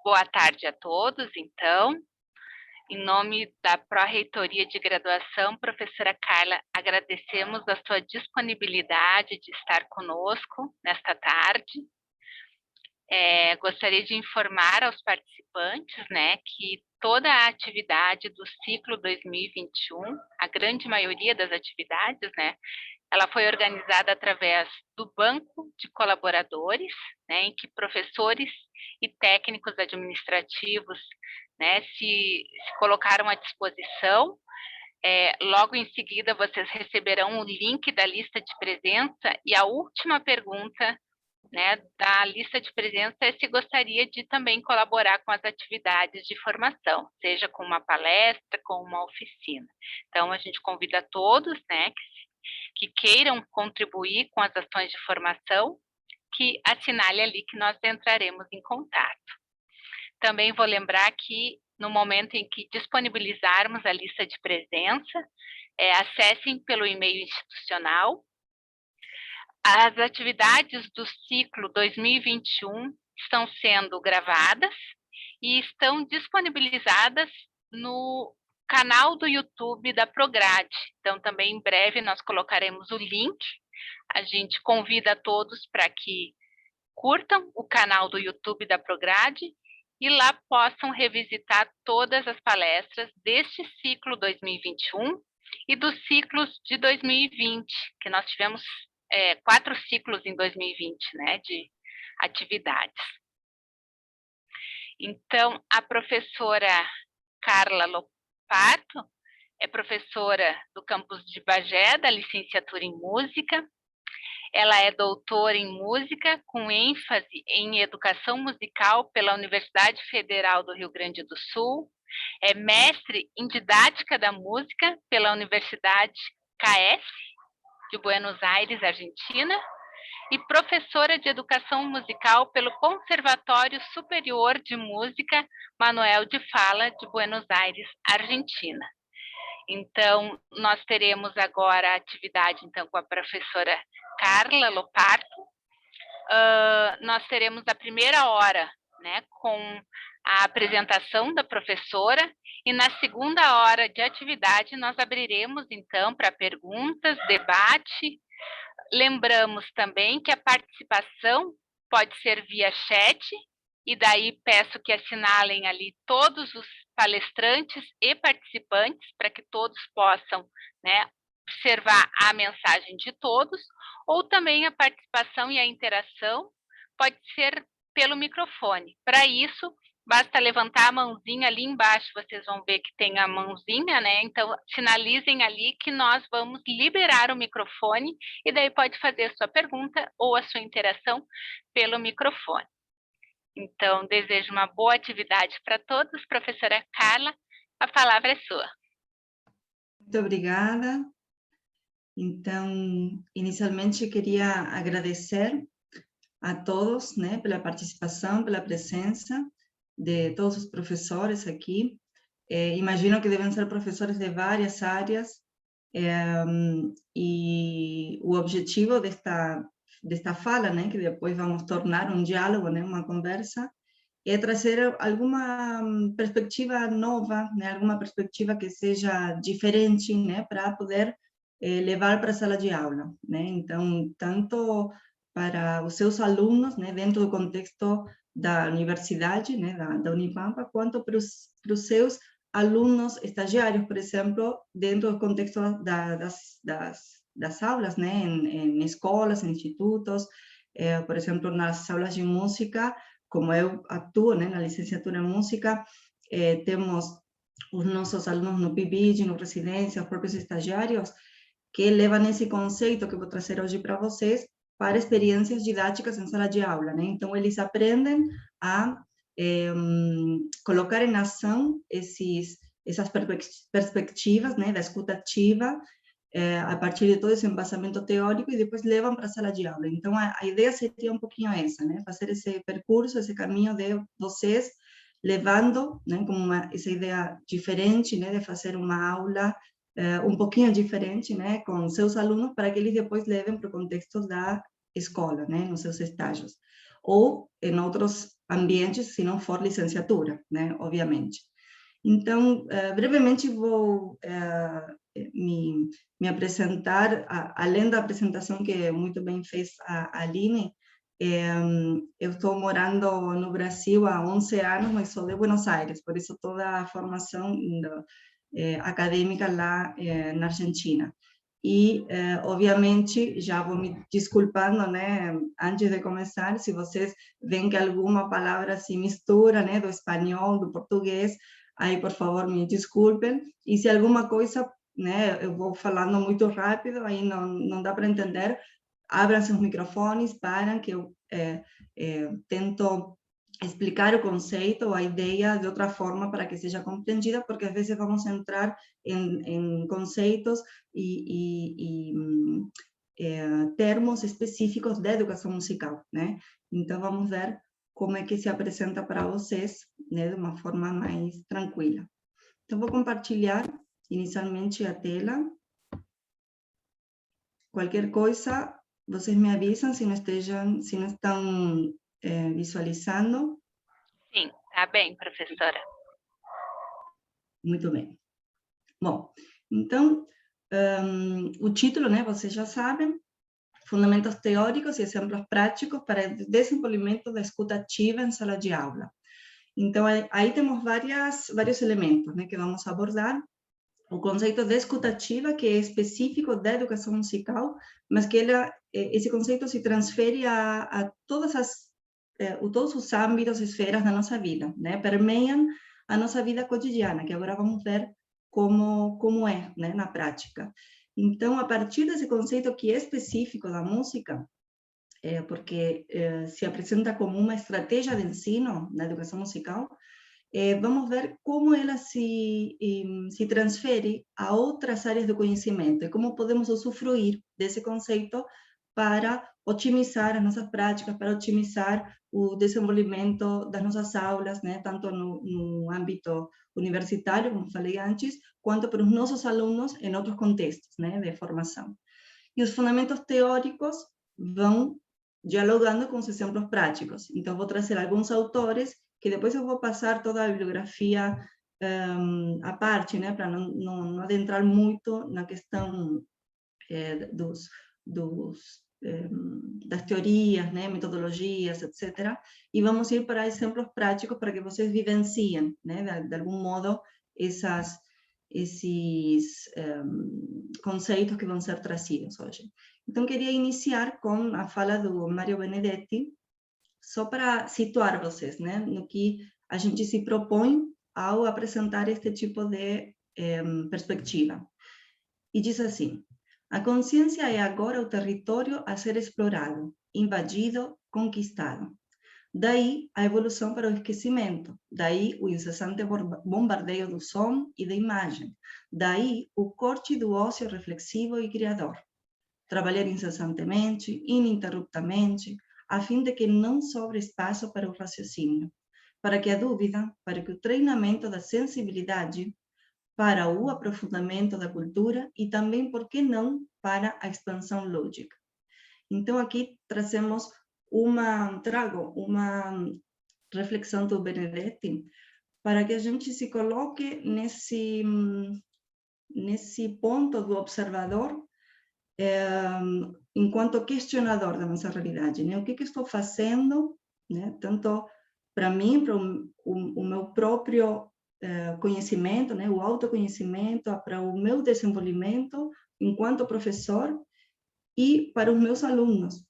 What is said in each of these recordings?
Boa tarde a todos, então. Em nome da Pró-Reitoria de Graduação, professora Carla, agradecemos a sua disponibilidade de estar conosco nesta tarde. Gostaria de informar aos participantes, que toda a atividade do ciclo 2021, a grande maioria das atividades, ela foi organizada através do banco de colaboradores, em que professores e técnicos administrativos se colocaram à disposição. Logo em seguida, vocês receberão o link da lista de presença, e a última pergunta da lista de presença é se gostaria de também colaborar com as atividades de formação, seja com uma palestra, com uma oficina. Então, a gente convida todos, que queiram contribuir com as ações de formação, que assinale ali que nós entraremos em contato. Também vou lembrar que no momento em que disponibilizarmos a lista de presença, acessem pelo e-mail institucional. As atividades do ciclo 2021 estão sendo gravadas e estão disponibilizadas no canal do YouTube da Prograde. Então, também em breve nós colocaremos o link. A gente convida a todos para que curtam o canal do YouTube da Prograde e lá possam revisitar todas as palestras deste ciclo 2021 e dos ciclos de 2020, que nós tivemos 4 ciclos em 2020, de atividades. Então, a professora Carla Lopato é professora do campus de Bagé, da licenciatura em música. Ela é doutora em música, com ênfase em educação musical pela Universidade Federal do Rio Grande do Sul. É mestre em didática da música pela Universidade CAES, de Buenos Aires, Argentina, e professora de educação musical pelo Conservatório Superior de Música Manuel de Falla, de Buenos Aires, Argentina. Então, nós teremos agora a atividade com a professora Carla Lopato. Nós teremos a primeira hora, com a apresentação da professora, e na segunda hora de atividade nós abriremos, então, para perguntas, debate. Lembramos também que a participação pode ser via chat, e daí peço que assinalem ali todos os palestrantes e participantes, para que todos possam observar a mensagem de todos, ou também a participação e a interação pode ser pelo microfone. Para isso, basta levantar a mãozinha ali embaixo, vocês vão ver que tem a mãozinha, então sinalizem ali que nós vamos liberar o microfone, e daí pode fazer a sua pergunta ou a sua interação pelo microfone. Então, desejo uma boa atividade para todos. Professora Carla, a palavra é sua. Muito obrigada. Então, inicialmente queria agradecer a todos, pela participação, pela presença de todos os professores aqui. Imagino que devem ser professores de várias áreas, e o objetivo desta fala, que depois vamos tornar um diálogo, uma conversa, é trazer alguma perspectiva nova, alguma perspectiva que seja diferente, para poder levar para a sala de aula, Então, tanto para os seus alunos, dentro do contexto da universidade, da Unipampa, quanto para os seus alunos estagiários, por exemplo, dentro do contexto das aulas, em escolas, em institutos, por exemplo, nas aulas de música, como eu atuo na licenciatura em música, temos os nossos alunos no PIBID, no residência, os próprios estagiários, que levam esse conceito que eu vou trazer hoje para vocês para experiências didáticas em sala de aula. Então, eles aprendem a colocar em ação essas perspectivas da escuta ativa, a partir de todo esse embasamento teórico, e depois levam para a sala de aula. Então, a ideia seria um pouquinho essa, fazer esse percurso, esse caminho de vocês, levando como essa ideia diferente, de fazer uma aula um pouquinho diferente, com seus alunos, para que eles depois levem para o contexto da escola, nos seus estágios. ou em outros ambientes, se não for licenciatura, né, obviamente. Então, brevemente vou me apresentar, além da apresentação que muito bem fez a Aline. Eu estou morando no Brasil há 11 anos, mas sou de Buenos Aires, por isso toda a formação acadêmica lá na Argentina. E, obviamente, já vou me desculpando, né, antes de começar, se vocês veem que alguma palavra se mistura, né, do espanhol, do português, aí, por favor, me desculpem. E se alguma coisa, né, eu vou falando muito rápido, aí não dá para entender, abram seus microfones, param, que eu tento explicar o conceito, a ideia de outra forma para que seja compreendida, porque às vezes vamos entrar em conceitos e termos específicos da educação musical, né? Então, vamos ver como é que se apresenta para vocês, né, de uma forma mais tranquila. Então, vou compartilhar inicialmente a tela. Qualquer coisa, vocês me avisam se não estão visualizando. Sim, tá bem, professora. Muito bem. Bom, então, o título, né, vocês já sabem, Fundamentos Teóricos e Exemplos Práticos para o Desenvolvimento da Escuta Ativa em Sala de Aula. Então, aí temos vários elementos, né, que vamos abordar. O conceito de escuta ativa, que é específico da educação musical, mas que esse conceito se transfere a todos os âmbitos, esferas da nossa vida, né? Permeiam a nossa vida cotidiana, que agora vamos ver como é, né, na prática. Então, a partir desse conceito que é específico da música, porque se apresenta como uma estratégia de ensino na educação musical, vamos ver como ela se transfere a outras áreas do conhecimento e como podemos usufruir desse conceito para otimizar as nossas práticas, para otimizar o desenvolvimento das nossas aulas, né, tanto no âmbito universitário, como falei antes, quanto para os nossos alunos em outros contextos, né, de formação. E os fundamentos teóricos vão dialogando com os exemplos práticos. Então, vou trazer alguns autores que depois eu vou passar toda a bibliografia à parte, né, para não adentrar muito na questão das teorias, né, metodologias, etc. E vamos ir para exemplos práticos para que vocês vivenciem, né, de algum modo, esses conceitos que vão ser trazidos hoje. Então, queria iniciar com a fala do Mário Benedetti, só para situar vocês, né, no que a gente se propõe ao apresentar este tipo de perspectiva. E diz assim: a consciência é agora o território a ser explorado, invadido, conquistado. Daí a evolução para o esquecimento, daí o incessante bombardeio do som e da imagem, daí o corte do ócio reflexivo e criador. Trabalhar incessantemente, ininterruptamente, a fim de que não sobre espaço para o raciocínio, para que a dúvida, para que o treinamento da sensibilidade, para o aprofundamento da cultura e também, por que não, para a expansão lógica. Então, aqui trago uma reflexão do Benedetti para que a gente se coloque nesse ponto do observador enquanto questionador da nossa realidade, né? O que estou fazendo, né? Tanto para mim, para o meu próprio conhecimento, né? O autoconhecimento, para o meu desenvolvimento enquanto professor e para os meus alunos.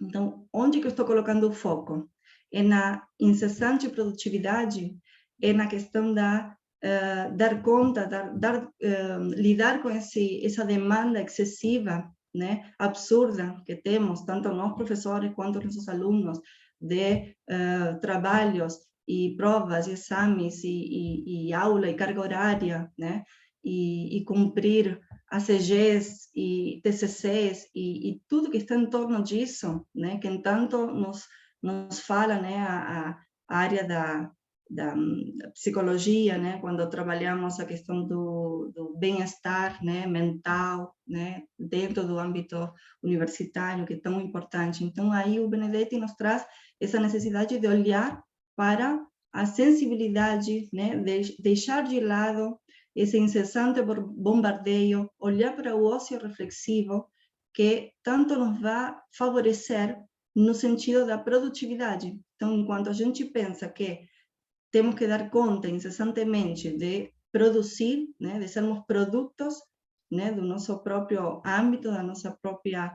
Então, onde que eu estou colocando o foco? É na incessante produtividade? É na questão da dar conta, lidar com essa demanda excessiva, né, absurda que temos, tanto nós professores quanto nossos alunos, de trabalhos e provas, e exames, e aula, e carga horária, né, e cumprir ACGs e TCCs, e tudo que está em torno disso, né, que tanto nos fala, né, a área da psicologia, né, quando trabalhamos a questão do bem-estar, né, mental, né, dentro do âmbito universitário, que é tão importante. Então, aí o Benedetti nos traz essa necessidade de olhar para a sensibilidade, né, deixar de lado esse incessante bombardeio, olhar para o ócio reflexivo, que tanto nos vai favorecer no sentido da produtividade. Então, enquanto a gente pensa que temos que dar conta incessantemente de produzir, né, de sermos produtos, né, do nosso próprio âmbito, da nossa própria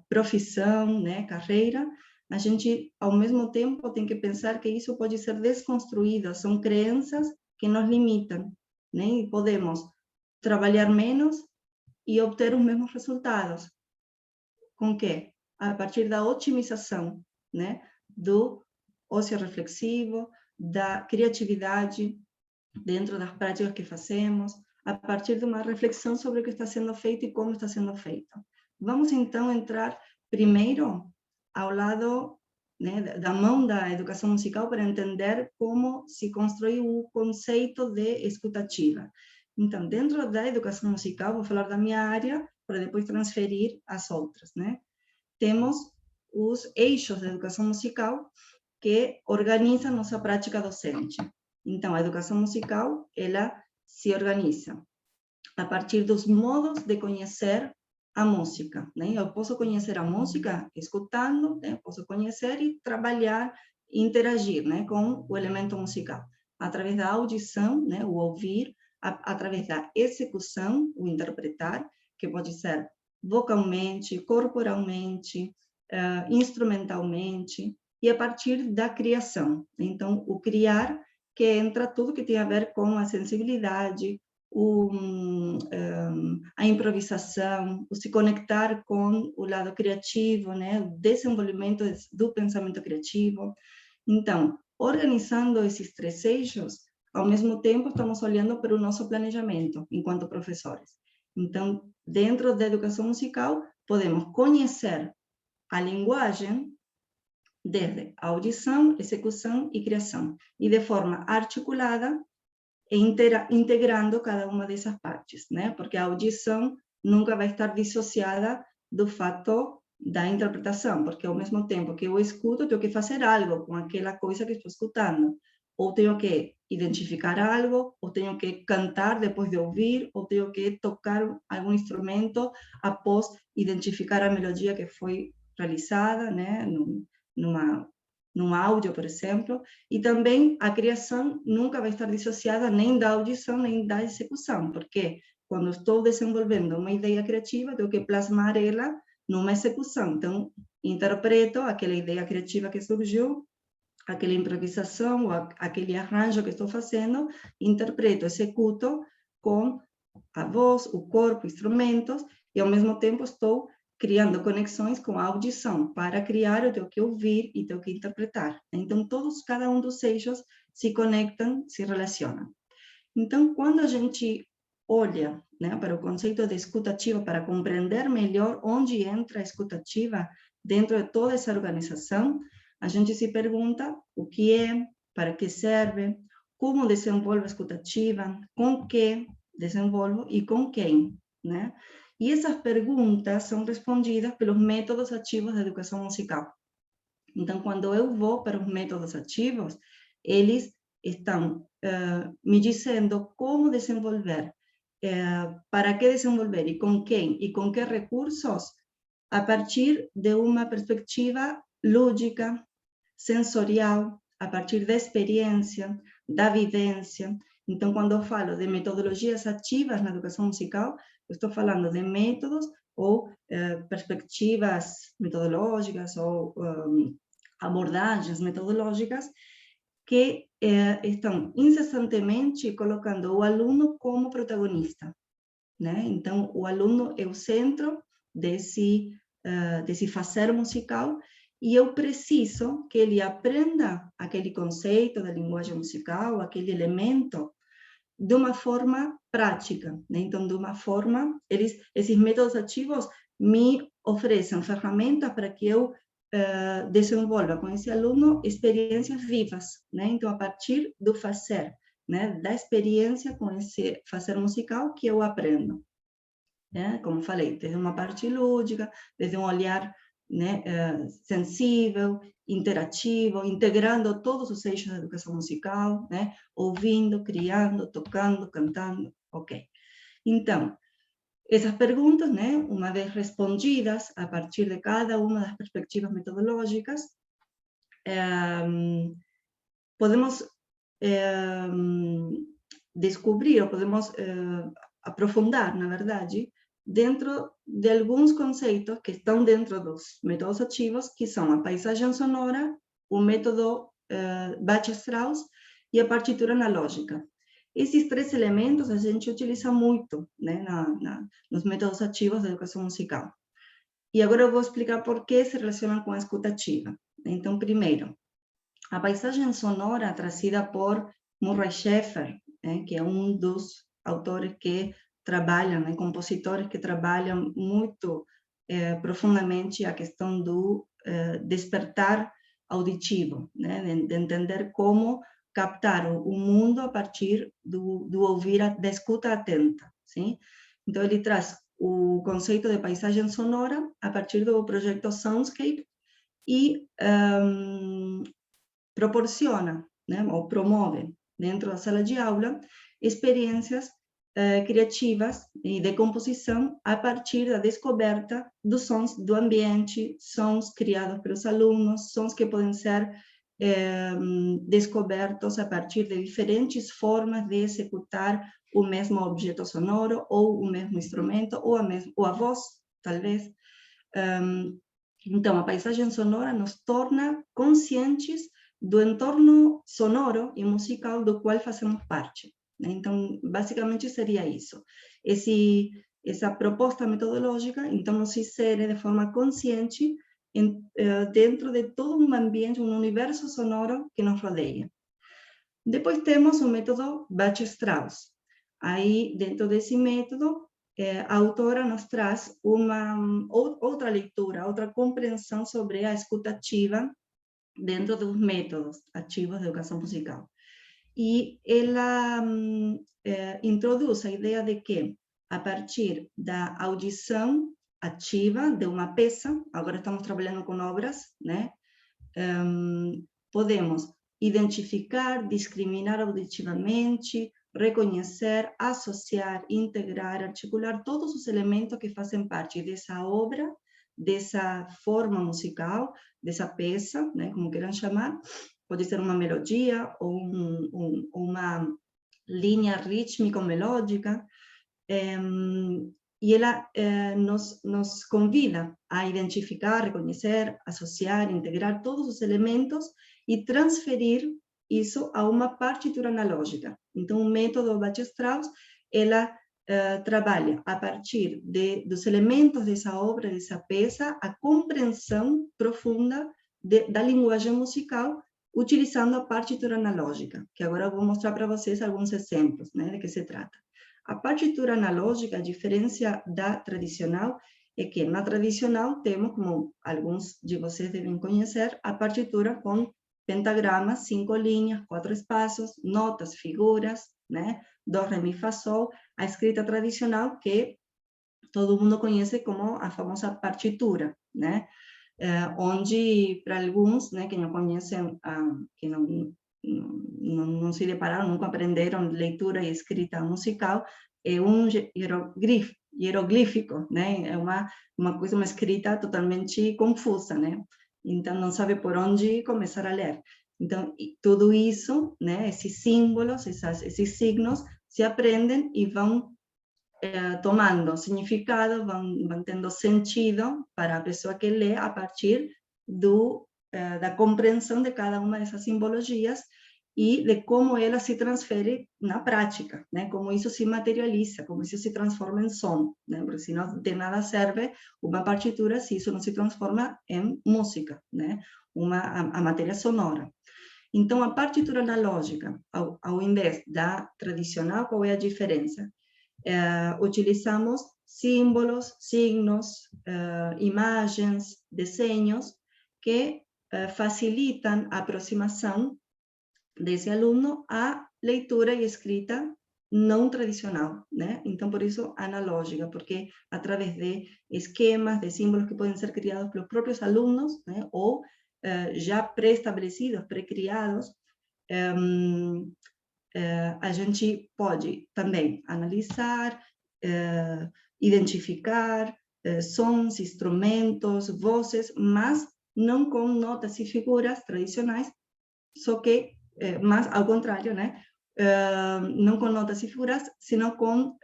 profissão, né, carreira, a gente, ao mesmo tempo, tem que pensar que isso pode ser desconstruído, são crenças que nos limitam, né, e podemos trabalhar menos e obter os mesmos resultados. Com que? A partir da otimização, né, do ócio reflexivo, da criatividade dentro das práticas que fazemos, a partir de uma reflexão sobre o que está sendo feito e como está sendo feito. Vamos, então, entrar primeiro ao lado, né, da mão da educação musical para entender como se constrói o conceito de escutativa. Então, dentro da educação musical, vou falar da minha área para depois transferir às outras, né? Temos os eixos da educação musical que organizam nossa prática docente. Então, a educação musical, ela se organiza a partir dos modos de conhecer a música, né? Eu posso conhecer a música escutando, né? Posso conhecer e trabalhar, interagir, né, com o elemento musical. Através da audição, né, o ouvir, através da execução, o interpretar, que pode ser vocalmente, corporalmente, instrumentalmente, e a partir da criação. Então, o criar, que entra tudo que tem a ver com a sensibilidade, a improvisação, o se conectar com o lado criativo, né, o desenvolvimento do pensamento criativo. Então, organizando esses três eixos, ao mesmo tempo estamos olhando para o nosso planejamento enquanto professores. Então, dentro da educação musical, podemos conhecer a linguagem desde a audição, execução e criação, e de forma articulada, integrando cada uma dessas partes, né? Porque a audição nunca vai estar dissociada do fato da interpretação, porque ao mesmo tempo que eu escuto, eu tenho que fazer algo com aquela coisa que estou escutando, ou tenho que identificar algo, ou tenho que cantar depois de ouvir, ou tenho que tocar algum instrumento após identificar a melodia que foi realizada, né? Num áudio, por exemplo, e também a criação nunca vai estar dissociada nem da audição, nem da execução, porque quando estou desenvolvendo uma ideia criativa, tenho que plasmar ela numa execução. Então, interpreto aquela ideia criativa que surgiu, aquela improvisação, ou aquele arranjo que estou fazendo, interpreto, executo com a voz, o corpo, instrumentos, e ao mesmo tempo estou criando conexões com a audição. Para criar, eu tenho que ouvir e tenho que interpretar. Então, cada um dos eixos se conectam, se relacionam. Então, quando a gente olha, né, para o conceito de escutativa, para compreender melhor onde entra a escutativa dentro de toda essa organização, a gente se pergunta o que é, para que serve, como desenvolvo a escutativa, com que desenvolvo e com quem, né? E essas perguntas são respondidas pelos métodos ativos da educação musical. Então, quando eu vou para os métodos ativos, eles estão me dizendo como desenvolver, para que desenvolver e com quem e com que recursos, a partir de uma perspectiva lúdica, sensorial, a partir da experiência, da vivência. Então, quando eu falo de metodologias ativas na educação musical, eu estou falando de métodos ou perspectivas metodológicas ou abordagens metodológicas que estão incessantemente colocando o aluno como protagonista, né? Então, o aluno é o centro desse fazer musical, e eu preciso que ele aprenda aquele conceito da linguagem musical, aquele elemento, de uma forma prática, né? Então, de uma forma, esses métodos ativos me oferecem ferramentas para que eu desenvolva com esse aluno experiências vivas, né? Então, a partir do fazer, né? Da experiência com esse fazer musical que eu aprendo. Né? Como falei, desde uma parte lúdica, desde um olhar, né, sensível, interativo, integrando todos os eixos da educação musical, né? Ouvindo, criando, tocando, cantando, ok. Então, essas perguntas, né, uma vez respondidas a partir de cada uma das perspectivas metodológicas, podemos descobrir, ou podemos aprofundar, na verdade, dentro de alguns conceitos que estão dentro dos métodos ativos, que são a paisagem sonora, o método Bach-Strauss e a partitura analógica. Esses três elementos a gente utiliza muito, né, nos métodos ativos da educação musical. E agora eu vou explicar por que se relacionam com a escuta ativa. Então, primeiro, a paisagem sonora trazida por Murray Schafer, né, que é um dos autores que trabalham, né, compositores que trabalham muito profundamente a questão do despertar auditivo, né, de entender como captar o mundo a partir do ouvir, da escuta atenta. Sim? Então, ele traz o conceito de paisagem sonora a partir do projeto Soundscape e proporciona, né, ou promove dentro da sala de aula experiências criativas e de composição a partir da descoberta dos sons do ambiente, sons criados pelos alunos, sons que podem ser descobertos a partir de diferentes formas de executar o mesmo objeto sonoro, ou o mesmo instrumento, ou a voz, talvez. Então, a paisagem sonora nos torna conscientes do entorno sonoro e musical do qual fazemos parte. Então, basicamente seria isso. Essa proposta metodológica, então, nos insere de forma consciente dentro de todo um ambiente, um universo sonoro que nos rodeia. Depois temos o método Bach-Strauss. Aí, dentro desse método, a autora nos traz outra leitura, outra compreensão sobre a escuta ativa dentro dos métodos ativos de educação musical. E ela introduz a ideia de que, a partir da audição ativa de uma peça, agora estamos trabalhando com obras, né? Podemos identificar, discriminar auditivamente, reconhecer, associar, integrar, articular todos os elementos que fazem parte dessa obra, dessa forma musical, dessa peça, né, como queiram chamar. Pode ser uma melodia ou uma linha rítmico-melódica. E ela nos convida a identificar, reconhecer, associar, integrar todos os elementos e transferir isso a uma partitura analógica. Então, o método Bach-Strauss, ela trabalha a partir dos elementos dessa obra, dessa peça, a compreensão profunda da linguagem musical, utilizando a partitura analógica, que agora eu vou mostrar para vocês alguns exemplos, né, de que se trata. A partitura analógica, a diferença da tradicional, é que na tradicional temos, como alguns de vocês devem conhecer, a partitura com pentagramas, 5 linhas, 4 espaços, notas, figuras, né? Do, ré, mi, fá, sol, a escrita tradicional que todo mundo conhece como a famosa partitura, né? Onde, para alguns, né, que não conhecem, que não se depararam, nunca aprenderam leitura e escrita musical, é um hieroglífico, né? É uma coisa, uma escrita totalmente confusa, né? Então, não sabe por onde começar a ler. Então, tudo isso, né, esses símbolos, esses signos, se aprendem e vão tomando significado, vão tendo sentido para a pessoa que lê a partir da compreensão de cada uma dessas simbologias e de como ela se transfere na prática, né? Como isso se materializa, como isso se transforma em som, né? Porque senão de nada serve uma partitura se isso não se transforma em música, né? A matéria sonora. Então, a partitura analógica, ao invés da tradicional, qual é a diferença? Utilizamos símbolos, signos, imagens, desenhos, que facilitam a aproximação desse aluno à leitura e escrita não tradicional, né? Então, por isso, analógica, porque através de esquemas, de símbolos que podem ser criados pelos próprios alunos, né? Ou já pré-estabelecidos, pré-criados, a gente pode também analisar, identificar sons, instrumentos, vozes, mas não com notas e figuras tradicionais, só que, mas ao contrário, né? Não com notas e figuras, sino com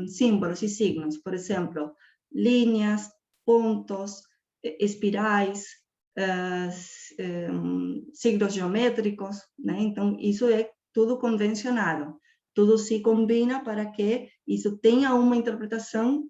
símbolos e signos. Por exemplo, linhas, pontos, espirais, signos geométricos, né? Então, isso é tudo convencionado. Tudo se combina para que isso tenha uma interpretação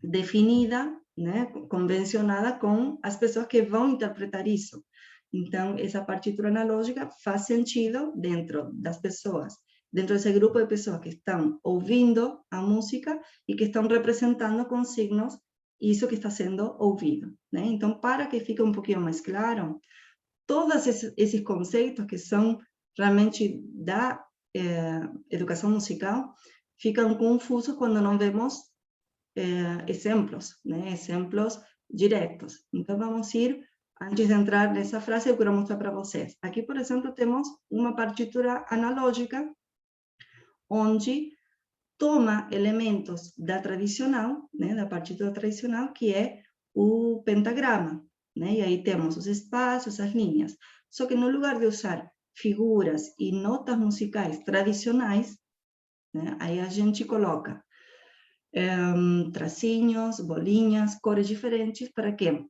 definida, né? Convencionada com as pessoas que vão interpretar isso. Então, essa partitura analógica faz sentido dentro das pessoas, dentro desse grupo de pessoas que estão ouvindo a música e que estão representando com signos isso que está sendo ouvido, né? Então, para que fique um pouquinho mais claro, todos esses conceitos que são realmente da educação musical ficam confusos quando não vemos exemplos, né? Exemplos diretos. Então, vamos ir, antes de entrar nessa frase, eu quero mostrar para vocês. Aqui, por exemplo, temos uma partitura analógica, onde toma elementos da tradicional, né? Da partitura tradicional, que é o pentagrama, né? E aí temos os espaços, as linhas. Só que no lugar de usar figuras e notas musicais tradicionais, né? Aí a gente coloca tracinhos, bolinhas, cores diferentes, para quê?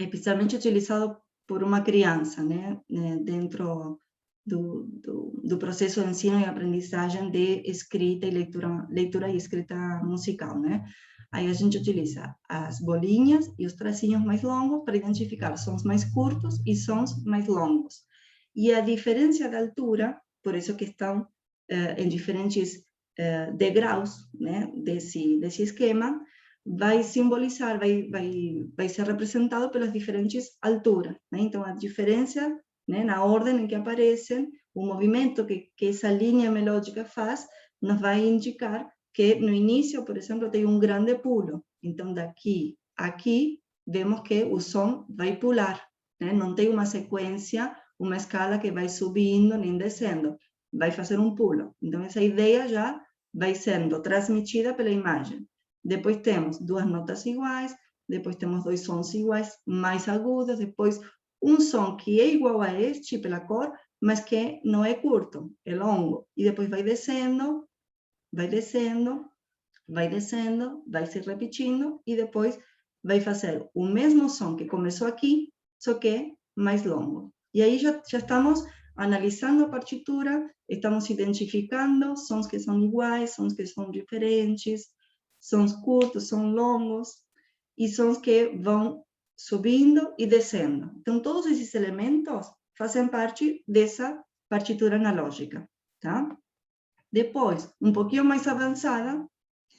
Especialmente utilizado por uma criança, né? Dentro do processo de ensino e aprendizagem de escrita e leitura e escrita musical, né? Aí a gente utiliza as bolinhas e os tracinhos mais longos para identificar sons mais curtos e sons mais longos. E a diferença da altura, por isso que estão em diferentes degraus, né, desse esquema, vai simbolizar, vai ser representado pelas diferentes alturas, né? Então, a diferença, né, na ordem em que aparecem, o movimento que essa linha melódica faz, nos vai indicar que no início, por exemplo, tem um grande pulo. Então, daqui a aqui, vemos que o som vai pular, né? Não tem uma sequência, uma escala que vai subindo nem descendo, vai fazer um pulo. Então, essa ideia já vai sendo transmitida pela imagem. Depois temos duas notas iguais, depois temos dois sons iguais, mais agudos, depois um som que é igual a este pela cor, mas que não é curto, é longo. E depois vai descendo, vai descendo, vai descendo, vai se repetindo, e depois vai fazer o mesmo som que começou aqui, só que mais longo. E aí já estamos analisando a partitura, estamos identificando sons que são iguais, sons que são diferentes, sons curtos, sons longos, e sons que vão subindo e descendo. Então, todos esses elementos fazem parte dessa partitura analógica, tá? Depois, um pouquinho mais avançada,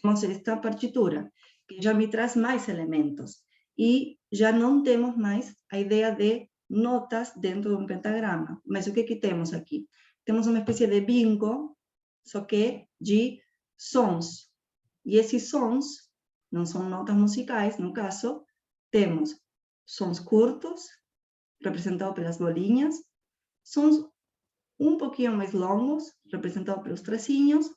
temos esta partitura, que já me traz mais elementos. E já não temos mais a ideia de notas dentro de um pentagrama. Mas o que temos aqui? Temos uma espécie de bingo, só que de sons. E esses sons não são notas musicais, no caso, temos sons curtos, representados pelas bolinhas, sons um pouquinho mais longos, representados pelos tracinhos,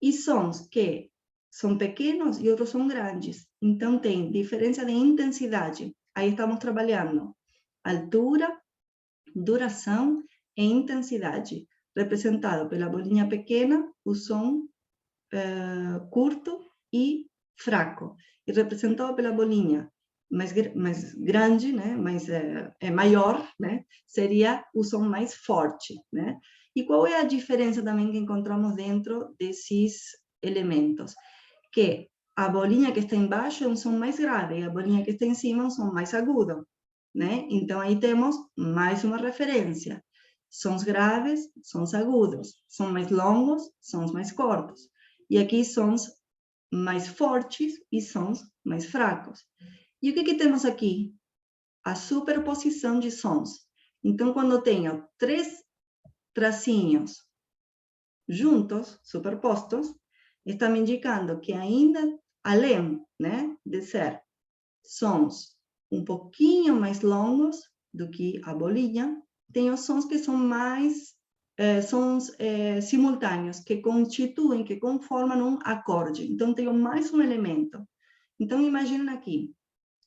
e sons que são pequenos e outros são grandes. Então, tem diferença de intensidade. Aí estamos trabalhando altura, duração e intensidade, representado pela bolinha pequena, o som curto e fraco, e representado pela bolinha mais grande, né, maior, né, seria o som mais forte, né? E qual é a diferença também que encontramos dentro desses elementos? Que a bolinha que está embaixo é um som mais grave, e a bolinha que está em cima é um som mais agudo, né? Então, aí temos mais uma referência. Sons graves, sons agudos, sons mais longos, sons mais curtos. E aqui sons mais fortes e sons mais fracos. E o que temos aqui? a superposição de sons. Então, quando tenho 3 tracinhos juntos, superpostos, está me indicando que ainda, além, né, de ser sons um pouquinho mais longos do que a bolinha, tem os sons que são mais sons simultâneos, que constituem, que conformam um acorde. Então, tenho mais um elemento. Então, imaginem aqui,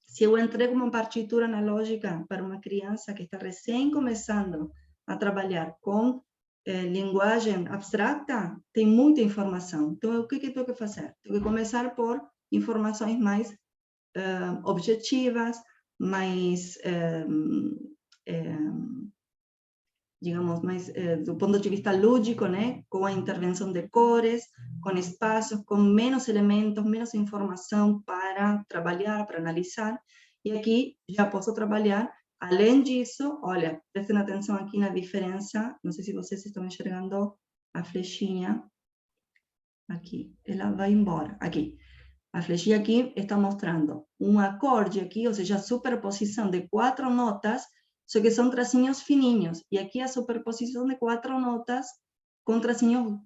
se eu entrego uma partitura analógica para uma criança que está recém começando a trabalhar com linguagem abstrata, tem muita informação. Então, o que eu tenho que fazer? Tenho que começar por informações mais objetivas, mais, digamos, mais do ponto de vista lúdico, né? Com a intervenção de cores, com espaços, com menos elementos, menos informação para trabalhar, para analisar. E aqui já posso trabalhar. Além disso, olha, prestem atenção aqui na diferença, não sei se vocês estão enxergando a flechinha, aqui, ela vai embora, aqui. A flechinha aqui está mostrando um acorde aqui, ou seja, a superposição de 4 notas, só que são tracinhos fininhos. E aqui a superposição de 4 notas com tracinhos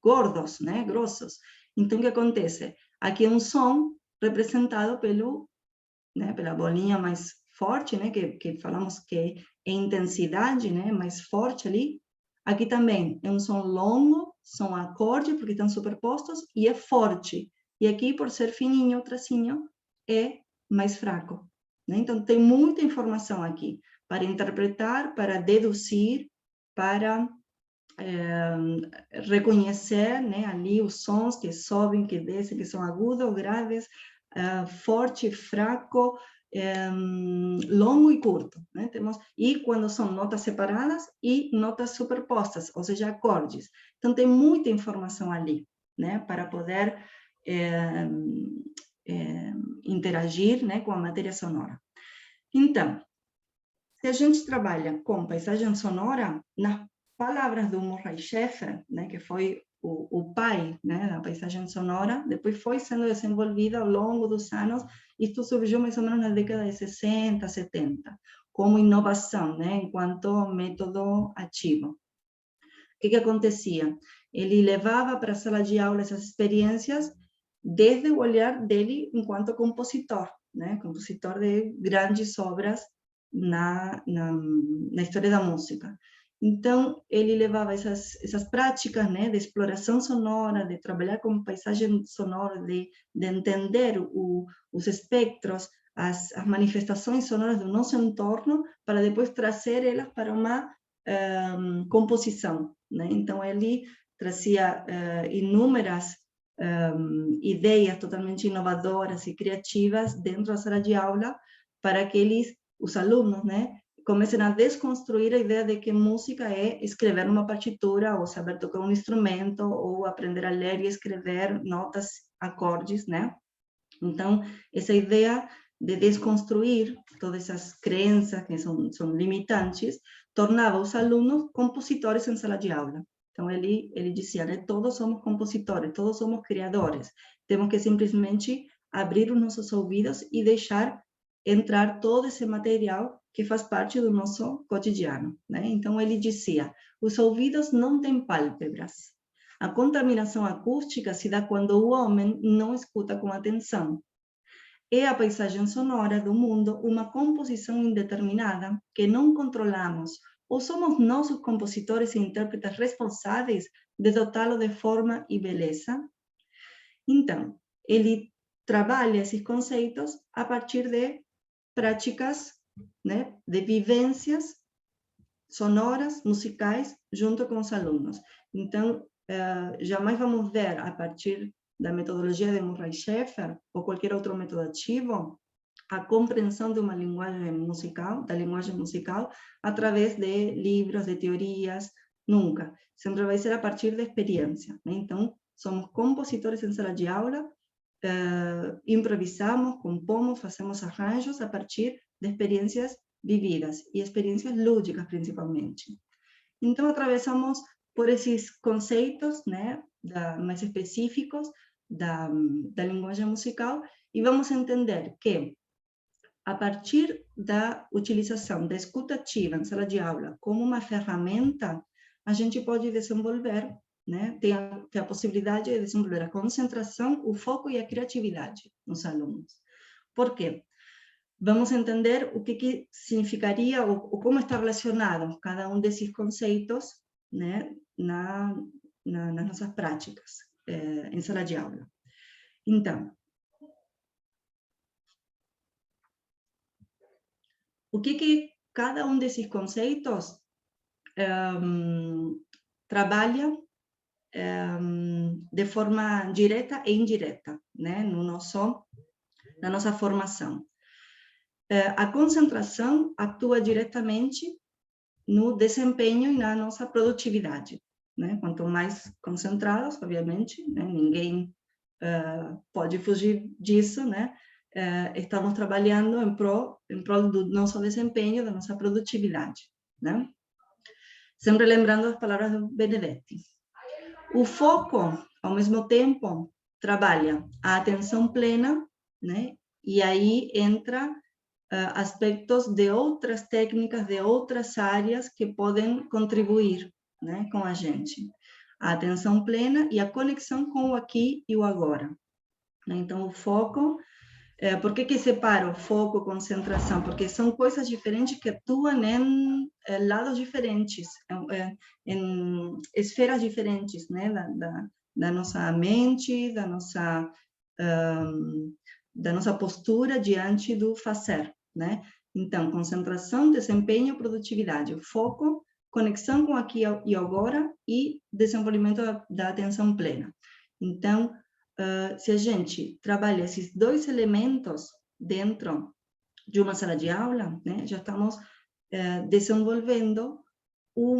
gordos, né, grossos. Então, o que acontece? Aqui é um som representado pela bolinha mais forte, né, que falamos que é intensidade, né, mais forte ali. Aqui também é um som longo, som acorde, porque estão superpostos, e é forte. E aqui, por ser fininho, o tracinho é mais fraco, né? Então, tem muita informação aqui para interpretar, para deduzir, para reconhecer, né, ali os sons que sobem, que descem, que são agudos, graves, forte, fraco, longo e curto, né? E quando são notas separadas e notas superpostas, ou seja, acordes. Então, tem muita informação ali, né, para poder interagir, né, com a matéria sonora. Então, se a gente trabalha com paisagem sonora, nas palavras do Murray Schafer, né, que foi o pai, né, da paisagem sonora, depois foi sendo desenvolvida ao longo dos anos. Isto surgiu mais ou menos na década de 60, 70, como inovação, né, enquanto método ativo. O que acontecia? Ele levava para a sala de aula essas experiências desde o olhar dele enquanto compositor, né, compositor de grandes obras na história da música. Então, ele levava essas práticas, né, de exploração sonora, de trabalhar com paisagem sonora, de entender os espectros, as manifestações sonoras do nosso entorno, para depois trazer elas para uma composição, né? Então, ele trazia inúmeras ideias totalmente inovadoras e criativas dentro da sala de aula para que os alunos, né, comecem a desconstruir a ideia de que música é escrever uma partitura, ou saber tocar um instrumento, ou aprender a ler e escrever notas, acordes, né? Então, essa ideia de desconstruir todas essas crenças que são limitantes, tornava os alunos compositores em sala de aula. Então, ele dizia, né, todos somos compositores, todos somos criadores. Temos que simplesmente abrir os nossos ouvidos e deixar entrar todo esse material que faz parte do nosso cotidiano, né? Então, ele dizia, os ouvidos não têm pálpebras. A contaminação acústica se dá quando o homem não escuta com atenção. É a paisagem sonora do mundo uma composição indeterminada que não controlamos, ou somos nós os compositores e intérpretes responsáveis de dotá-lo de forma e beleza? Então, ele trabalha esses conceitos a partir de práticas, né, de vivências sonoras, musicais, junto com os alunos. Então, jamais vamos ver, a partir da metodologia de Murray Schafer, ou qualquer outro método ativo, a compreensão de uma linguagem musical, da linguagem musical, através de livros, de teorias, nunca. Sempre vai ser a partir da experiência, né? Então, somos compositores em sala de aula, improvisamos, compomos, fazemos arranjos a partir de experiências vividas, e experiências lúdicas, principalmente. Então, atravessamos por esses conceitos, né, mais específicos da linguagem musical, e vamos entender que a partir da utilização da escuta ativa em sala de aula como uma ferramenta, a gente pode desenvolver, né, tem a possibilidade de desenvolver a concentração, o foco e a criatividade nos alunos. Por quê? Vamos entender o que significaria ou como está relacionado cada um desses conceitos, né, nas nossas práticas em sala de aula. Então, o que cada um desses conceitos trabalha de forma direta e indireta, né, na nossa formação. A concentração atua diretamente no desempenho e na nossa produtividade, né? Quanto mais concentrados, obviamente, né? Ninguém pode fugir disso, né? Estamos trabalhando em prol do nosso desempenho, da nossa produtividade, né? Sempre lembrando as palavras do Benedetti. O foco, ao mesmo tempo, trabalha a atenção plena, né? E aí entra aspectos de outras técnicas, de outras áreas que podem contribuir, né, com a gente. A atenção plena e a conexão com o aqui e o agora. Né? Então, o foco, por que separo o foco e concentração? Porque são coisas diferentes que atuam em lados diferentes, em esferas diferentes, né, da nossa mente, da nossa postura diante do fazer, né? Então, concentração, desempenho, produtividade, o foco, conexão com aqui e agora e desenvolvimento da atenção plena. Então, se a gente trabalha esses dois elementos dentro de uma sala de aula, né, já estamos desenvolvendo o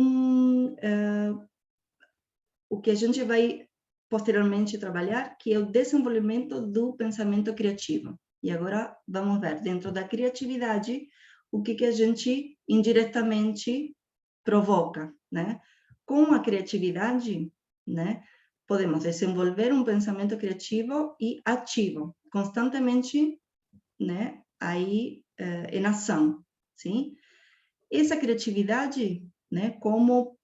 que a gente vai posteriormente trabalhar, que é o desenvolvimento do pensamento criativo. E agora vamos ver, dentro da criatividade, o que a gente indiretamente provoca, né? Com a criatividade, né, podemos desenvolver um pensamento criativo e ativo, constantemente, né, aí em ação, sim? Essa criatividade, né, como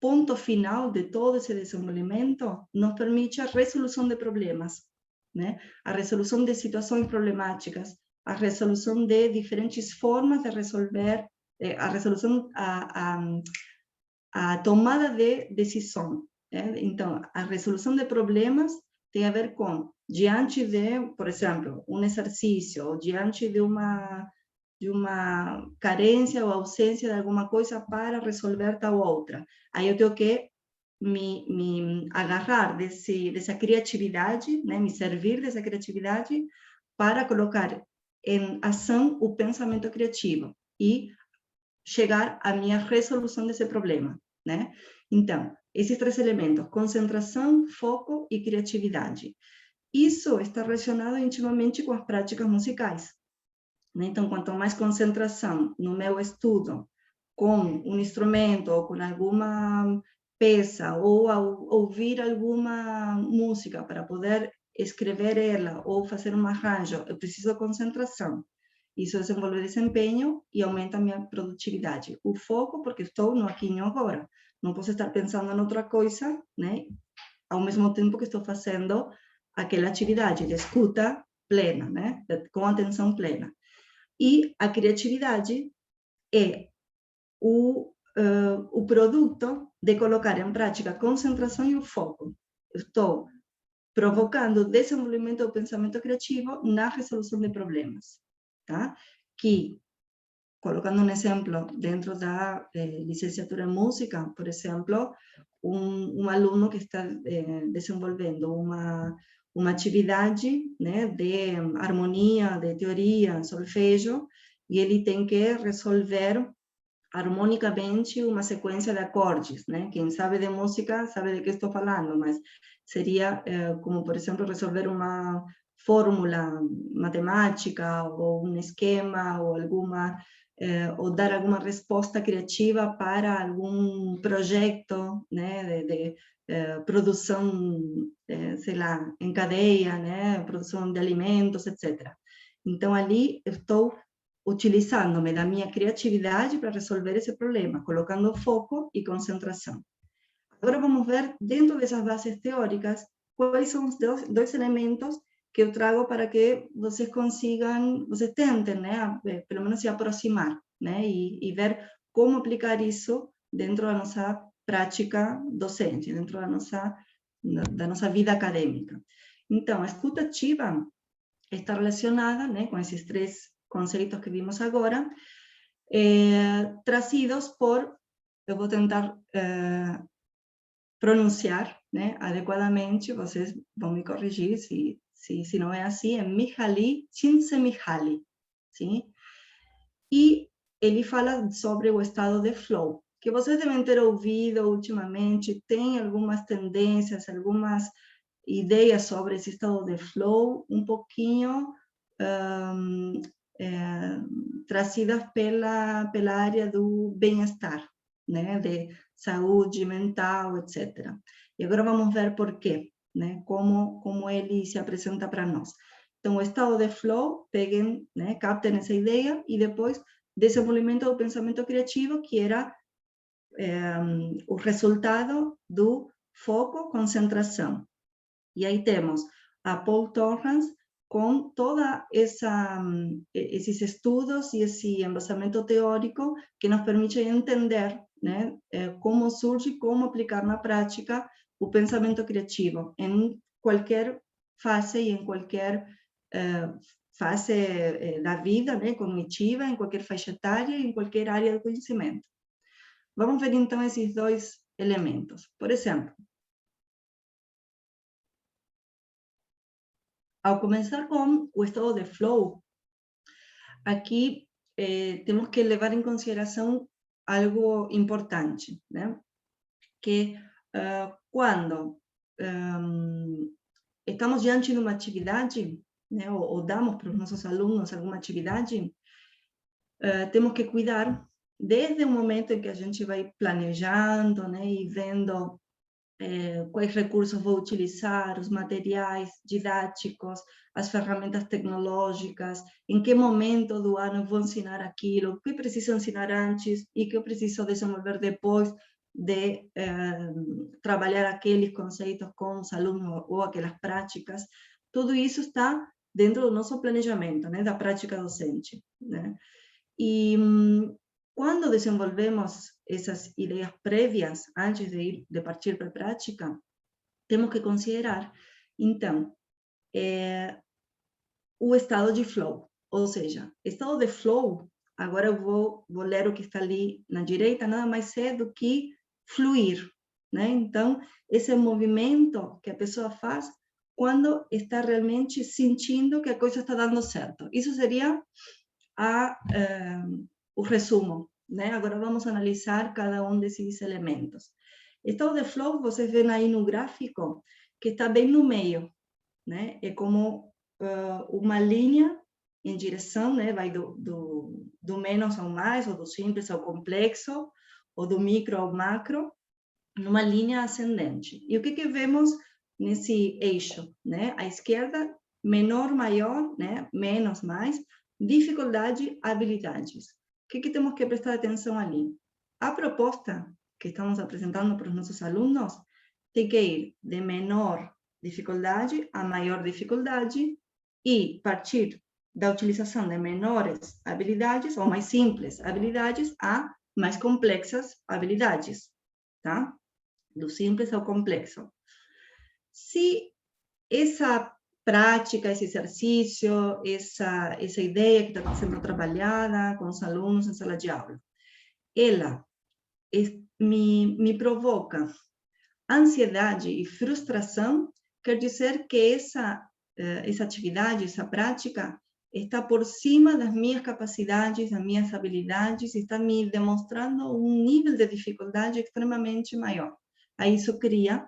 ponto final de todo esse desenvolvimento, nos permite a resolução de problemas, né? A resolução de situações problemáticas, a resolução de diferentes formas de resolver, a resolução, a tomada de decisão. Né? Então, a resolução de problemas tem a ver com, diante de, por exemplo, um exercício, ou diante de uma carência ou ausência de alguma coisa para resolver tal outra. Aí eu tenho que me agarrar dessa criatividade, né? Me servir dessa criatividade para colocar em ação o pensamento criativo e chegar à minha resolução desse problema, né? Então, esses três elementos, concentração, foco e criatividade. Isso está relacionado intimamente com as práticas musicais. Então, quanto mais concentração no meu estudo com um instrumento ou com alguma peça ou ao ouvir alguma música para poder escrever ela ou fazer um arranjo, eu preciso de concentração. Isso desenvolve desempenho e aumenta a minha produtividade. O foco, porque estou no aqui e no agora. Não posso estar pensando em outra coisa, né? Ao mesmo tempo que estou fazendo aquela atividade de escuta plena, né? Com atenção plena. E a criatividade é o produto de colocar em prática a concentração e o foco. Eu estou provocando o desenvolvimento do pensamento criativo na resolução de problemas. Tá? Que, colocando um exemplo, dentro da licenciatura em música, por exemplo, um aluno que está desenvolvendo uma atividade, né, de harmonia, de teoria, solfejo, e ele tem que resolver harmonicamente uma sequência de acordes, né? Quem sabe de música sabe de que estou falando, mas seria como, por exemplo, resolver uma fórmula matemática ou um esquema ou ou dar alguma resposta criativa para algum projeto, né, de produção, sei lá, em cadeia, né, produção de alimentos, etc. Então, ali eu estou utilizando-me da minha criatividade para resolver esse problema, colocando foco e concentração. Agora vamos ver, dentro dessas bases teóricas, quais são os dois elementos que eu trago para que vocês consigam, vocês tentem, né, pelo menos se aproximar, né, e ver como aplicar isso dentro da nossa prática docente, dentro da nossa vida acadêmica. Então, a escuta ativa está relacionada, né, com esses três conceitos que vimos agora, trazidos por, eu vou tentar pronunciar, né, adequadamente, vocês vão me corrigir se não é assim, é Mihaly Csikszentmihalyi, sim? E ele fala sobre o estado de flow, que vocês devem ter ouvido ultimamente, tem algumas tendências, algumas ideias sobre esse estado de flow, um pouquinho trazidas pela área do bem-estar, né, de saúde mental, etc. E agora vamos ver por quê, né, como ele se apresenta para nós. Então, o estado de flow, peguem, né, captem essa ideia e depois desenvolvimento do pensamento criativo, que era o resultado do foco, concentração. E aí temos a Paul Torrance com toda esses estudos e esse embasamento teórico que nos permite entender, né, como surge, como aplicar na prática o pensamento criativo em qualquer fase e em qualquer fase da vida, né, cognitiva, em qualquer faixa etária, em qualquer área do conhecimento. Vamos ver então esses dois elementos. Por exemplo, ao começar com o estado de flow, aqui temos que levar em consideração algo importante, né? Que quando estamos diante de uma atividade, né, ou damos para os nossos alunos alguma atividade, temos que cuidar desde o momento em que a gente vai planejando, né, e vendo quais recursos vou utilizar, os materiais didáticos, as ferramentas tecnológicas, em que momento do ano vou ensinar aquilo, o que preciso ensinar antes e o que eu preciso desenvolver depois de trabalhar aqueles conceitos com os alunos ou aquelas práticas. Tudo isso está dentro do nosso planejamento, né, da prática docente, né? E quando desenvolvemos essas ideias prévias, antes de partir para a prática, temos que considerar, então, o estado de flow. Ou seja, estado de flow, agora eu vou ler o que está ali na direita, nada mais é do que fluir, né? Então, esse movimento que a pessoa faz quando está realmente sentindo que a coisa está dando certo. Isso seria o resumo, né? Agora vamos analisar cada um desses elementos. Estado de flow, vocês veem aí no gráfico, que está bem no meio, né? É como uma linha em direção, né? Vai do menos ao mais, ou do simples ao complexo, ou do micro ao macro, numa linha ascendente. E o que vemos nesse eixo, né? À esquerda, menor, maior, né? Menos, mais, dificuldade, habilidades. O que temos que prestar atenção ali? A proposta que estamos apresentando para os nossos alunos tem que ir de menor dificuldade a maior dificuldade e partir da utilização de menores habilidades ou mais simples habilidades a mais complexas habilidades, tá? Do simples ao complexo. Se essa prática, esse exercício, essa ideia que está sendo trabalhada com os alunos em sala de aula, ela me provoca ansiedade e frustração, quer dizer que essa atividade, essa prática, está por cima das minhas capacidades, das minhas habilidades, está me demonstrando um nível de dificuldade extremamente maior. Aí isso cria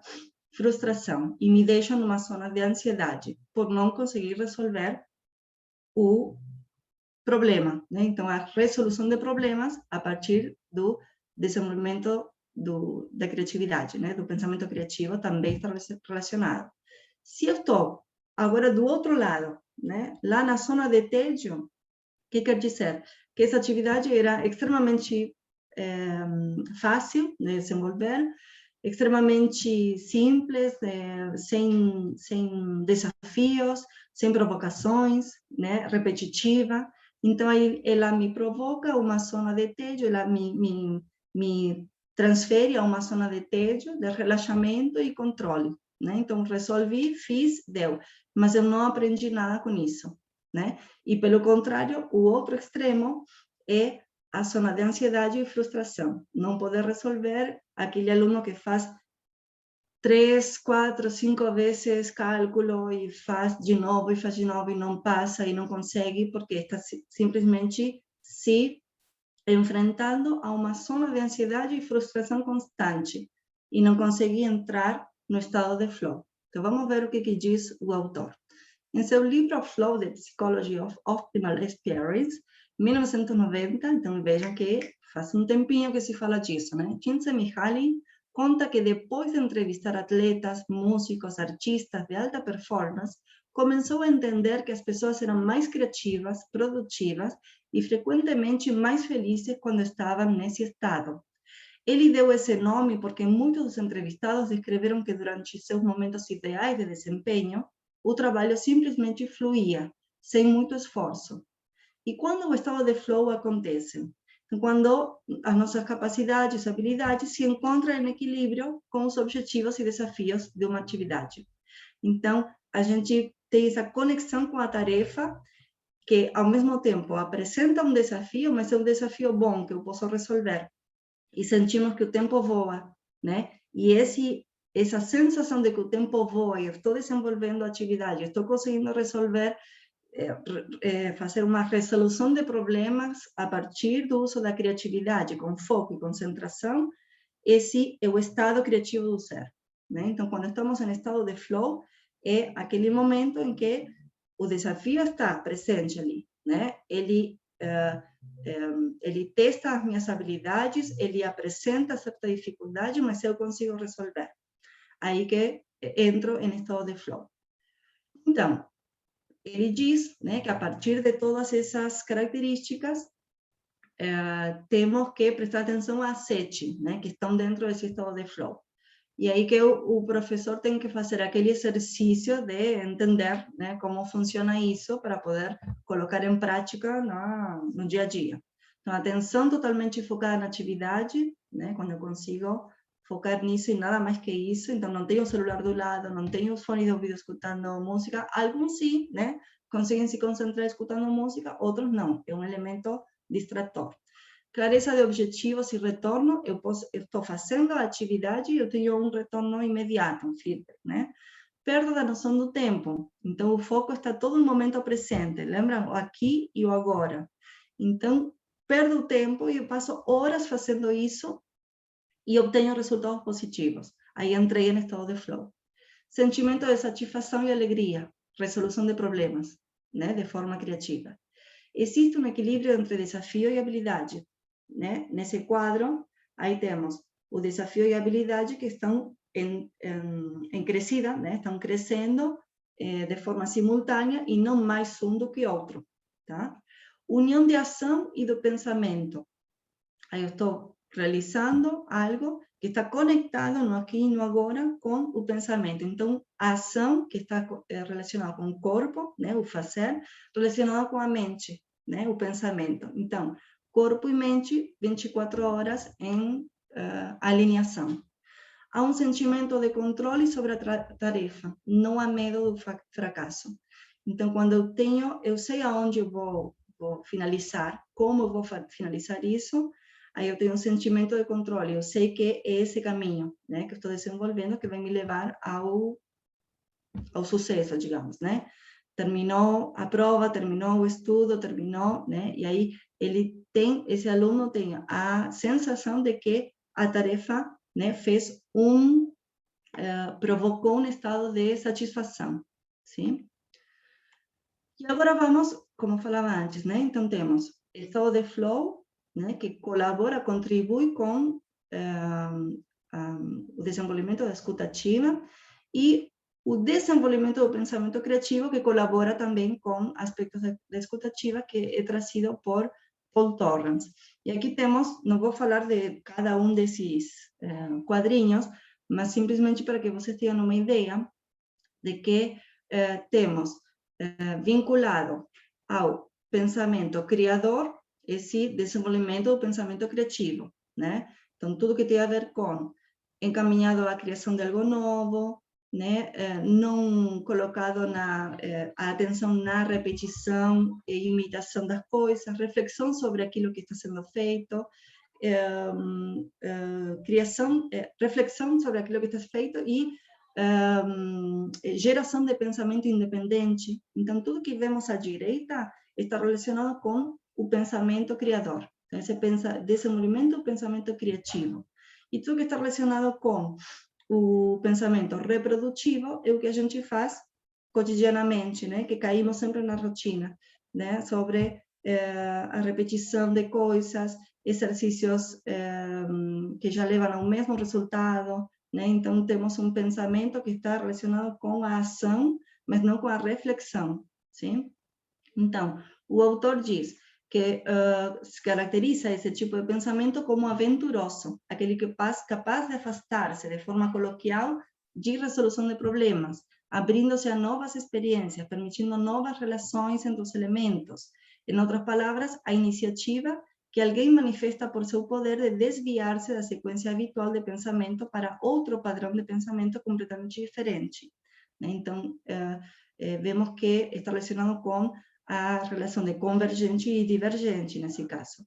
frustração e me deixa numa zona de ansiedade por não conseguir resolver o problema, né? Então, a resolução de problemas a partir do desenvolvimento da criatividade, né? Do pensamento criativo também está relacionado. Se eu estou agora do outro lado, né? Lá na zona de tédio, que quer dizer? Que essa atividade era extremamente fácil de desenvolver, extremamente simples, sem desafios, sem provocações, né, repetitiva. Então, aí ela me provoca uma zona de tédio, ela me transfere a uma zona de tédio, de relaxamento e controle, né? Então, resolvi, fiz, deu. Mas eu não aprendi nada com isso, né? E, pelo contrário, o outro extremo é a zona de ansiedade e frustração. Não poder resolver, aquele aluno que faz 3, 4, 5 vezes cálculo e faz de novo e não passa e não consegue porque está simplesmente se enfrentando a uma zona de ansiedade e frustração constante e não consegue entrar no estado de flow. Então vamos ver o que diz o autor. Em seu livro Flow, The Psychology of Optimal Experience, 1990, então vejam que faz um tempinho que se fala disso, né? Csikszentmihalyi conta que depois de entrevistar atletas, músicos, artistas de alta performance, começou a entender que as pessoas eram mais criativas, produtivas e frequentemente mais felizes quando estavam nesse estado. Ele deu esse nome porque muitos dos entrevistados descreveram que durante seus momentos ideais de desempenho, o trabalho simplesmente fluía, sem muito esforço. E quando o estado de flow acontece? Quando as nossas capacidades e habilidades se encontram em equilíbrio com os objetivos e desafios de uma atividade. Então, a gente tem essa conexão com a tarefa que, ao mesmo tempo, apresenta um desafio, mas é um desafio bom, que eu posso resolver. E sentimos que o tempo voa, né? E essa sensação de que o tempo voa, eu estou desenvolvendo atividade, estou conseguindo resolver, fazer uma resolução de problemas a partir do uso da criatividade, com foco e concentração, esse é o estado criativo do ser, né? Então, quando estamos em estado de flow, é aquele momento em que o desafio está presente ali, né? Ele testa as minhas habilidades, ele apresenta certa dificuldade, mas eu consigo resolver. Aí que entro em estado de flow. Então, ele diz, né, que a partir de todas essas características, temos que prestar atenção às 7, né, que estão dentro desse estado de flow. E aí que o professor tem que fazer aquele exercício de entender, né, como funciona isso para poder colocar em prática no dia a dia. Então, atenção totalmente focada na atividade, né, quando eu consigo focar nisso e nada mais que isso. Então, não tenho o celular do lado, não tenho os fones de ouvido escutando música. Alguns sim, né, conseguem se concentrar escutando música, outros não. É um elemento distrator. Clareza de objetivos e retorno, eu estou fazendo a atividade e eu tenho um retorno imediato, um feedback, né? Perda da noção do tempo, então o foco está todo no momento presente, lembram? O aqui e o agora. Então, perdo o tempo e eu passo horas fazendo isso e obtenho resultados positivos. Aí entrei em estado de flow. Sentimento de satisfação e alegria, resolução de problemas, né? De forma criativa. Existe um equilíbrio entre desafio e habilidade, né? Nesse quadro, aí temos o desafio e a habilidade que estão em crescida, né? Estão crescendo de forma simultânea e não mais um do que outro, tá? União de ação e do pensamento. Aí eu estou realizando algo que está conectado no aqui e no agora com o pensamento. Então, a ação que está relacionada com o corpo, né? O fazer, relacionada com a mente, né? O pensamento. Então, corpo e mente, 24 horas em alinhação. Há um sentimento de controle sobre a tarefa, não há medo do fracasso. Então, quando eu sei aonde eu vou finalizar, como eu vou finalizar isso, aí eu tenho um sentimento de controle, eu sei que é esse caminho, né, que eu estou desenvolvendo, que vai me levar ao sucesso, digamos, né? Terminou a prova, terminou o estudo, terminou, né? E aí esse aluno tem a sensação de que a tarefa, né, provocou um estado de satisfação, sim? E agora vamos, como falava antes, né? Então temos estado de flow, né, que colabora, contribui com o desenvolvimento da escuta ativa, e o desenvolvimento do pensamento criativo, que colabora também com aspectos da escutativa, que é trazido por Paul Torrance. E aqui temos, não vou falar de cada um desses quadrinhos, mas simplesmente para que vocês tenham uma ideia de que temos vinculado ao pensamento criador esse desenvolvimento do pensamento criativo, né? Então, tudo que tem a ver com encaminhado à criação de algo novo, né? Não colocado a atenção na repetição e imitação das coisas, reflexão sobre aquilo que está sendo feito, reflexão sobre aquilo que está feito e geração de pensamento independente. Então, tudo que vemos à direita está relacionado com o pensamento criador. Então, esse desenvolvimento do pensamento criativo. E tudo que está relacionado com o pensamento reprodutivo é o que a gente faz cotidianamente, né? Que caímos sempre na rotina, né? Sobre a repetição de coisas, exercícios que já levam ao mesmo resultado, né? Então, temos um pensamento que está relacionado com a ação, mas não com a reflexão, sim? Então, o autor diz que se caracteriza esse tipo de pensamento como aventuroso, aquele que é capaz de afastar-se de forma coloquial de resolução de problemas, abrindo-se a novas experiências, permitindo novas relações entre os elementos. Em outras palavras, a iniciativa que alguém manifesta por seu poder de desviar-se da sequência habitual de pensamento para outro padrão de pensamento completamente diferente. Então, vemos que está relacionado com a relação de convergente e divergente, nesse caso.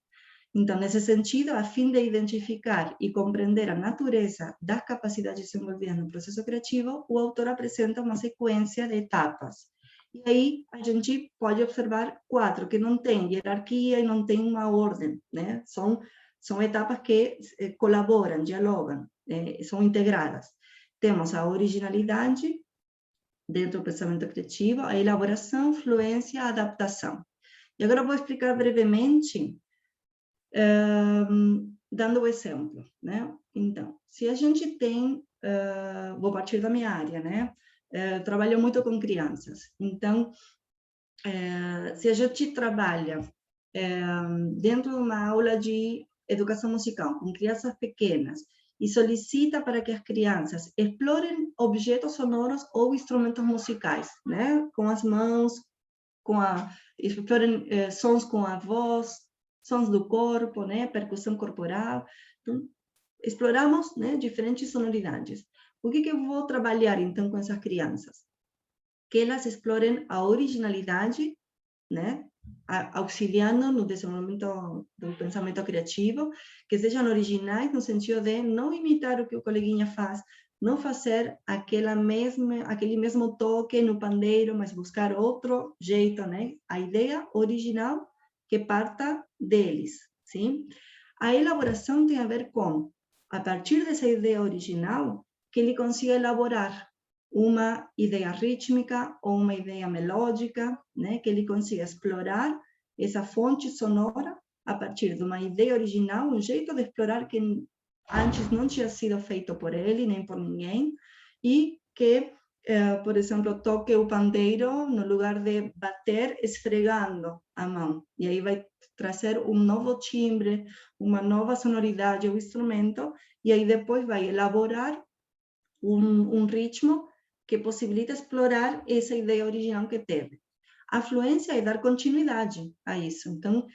Então, nesse sentido, a fim de identificar e compreender a natureza das capacidades desenvolvidas no processo criativo, o autor apresenta uma sequência de etapas. E aí a gente pode observar 4, que não tem hierarquia e não tem uma ordem, né? São etapas que colaboram, dialogam, são integradas. Temos a originalidade dentro do pensamento criativo, a elaboração, fluência, a adaptação. E agora eu vou explicar brevemente, dando o exemplo, né? Então, se a gente tem, vou partir da minha área, né? Trabalho muito com crianças. Então, se a gente trabalha dentro de uma aula de educação musical, com crianças pequenas, e solicita para que as crianças explorem objetos sonoros ou instrumentos musicais, né? Com as mãos, explorem sons com a voz, sons do corpo, né? Percussão corporal. Então, exploramos, né, diferentes sonoridades. O que eu vou trabalhar, então, com essas crianças? Que elas explorem a originalidade, né, auxiliando no desenvolvimento do pensamento criativo, que sejam originais no sentido de não imitar o que o coleguinha faz, não fazer aquele mesmo toque no pandeiro, mas buscar outro jeito, né? A ideia original que parta deles, sim? A elaboração tem a ver com, a partir dessa ideia original, que ele consiga elaborar uma ideia rítmica ou uma ideia melódica, né? Que ele consiga explorar essa fonte sonora a partir de uma ideia original, um jeito de explorar que antes não tinha sido feito por ele, nem por ninguém, e que, por exemplo, toque o pandeiro no lugar de bater esfregando a mão. E aí vai trazer um novo timbre, uma nova sonoridade ao instrumento, e aí depois vai elaborar um ritmo que possibilita explorar essa ideia original que teve. A fluência é dar continuidade a isso. Então,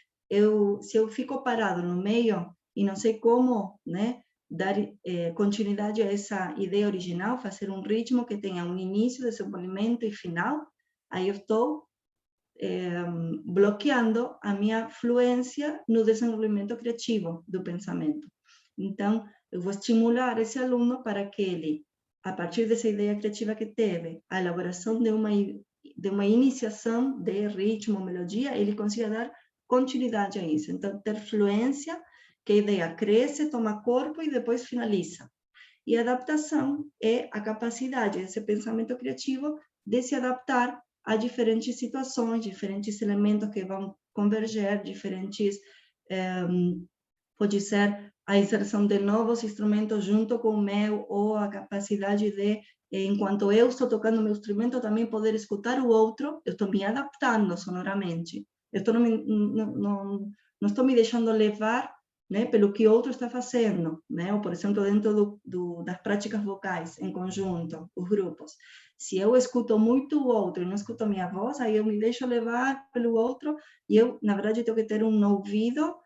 se eu fico parado no meio e não sei como, né, dar continuidade a essa ideia original, fazer um ritmo que tenha um início, desenvolvimento e final, aí eu estou bloqueando a minha fluência no desenvolvimento criativo do pensamento. Então, eu vou estimular esse aluno para que ele, a partir dessa ideia criativa que teve, a elaboração de uma iniciação de ritmo, melodia, ele consiga dar continuidade a isso. Então, ter fluência, que a ideia cresce, toma corpo e depois finaliza. E a adaptação é a capacidade desse pensamento criativo de se adaptar a diferentes situações, diferentes elementos que vão converger, diferentes, pode ser a inserção de novos instrumentos junto com o meu, ou a capacidade de, enquanto eu estou tocando o meu instrumento, também poder escutar o outro, eu estou me adaptando sonoramente. Eu não estou me deixando levar, né, pelo que o outro está fazendo, né? Ou, por exemplo, dentro das práticas vocais em conjunto, os grupos. Se eu escuto muito o outro e não escuto a minha voz, aí eu me deixo levar pelo outro e eu, na verdade, tenho que ter um ouvido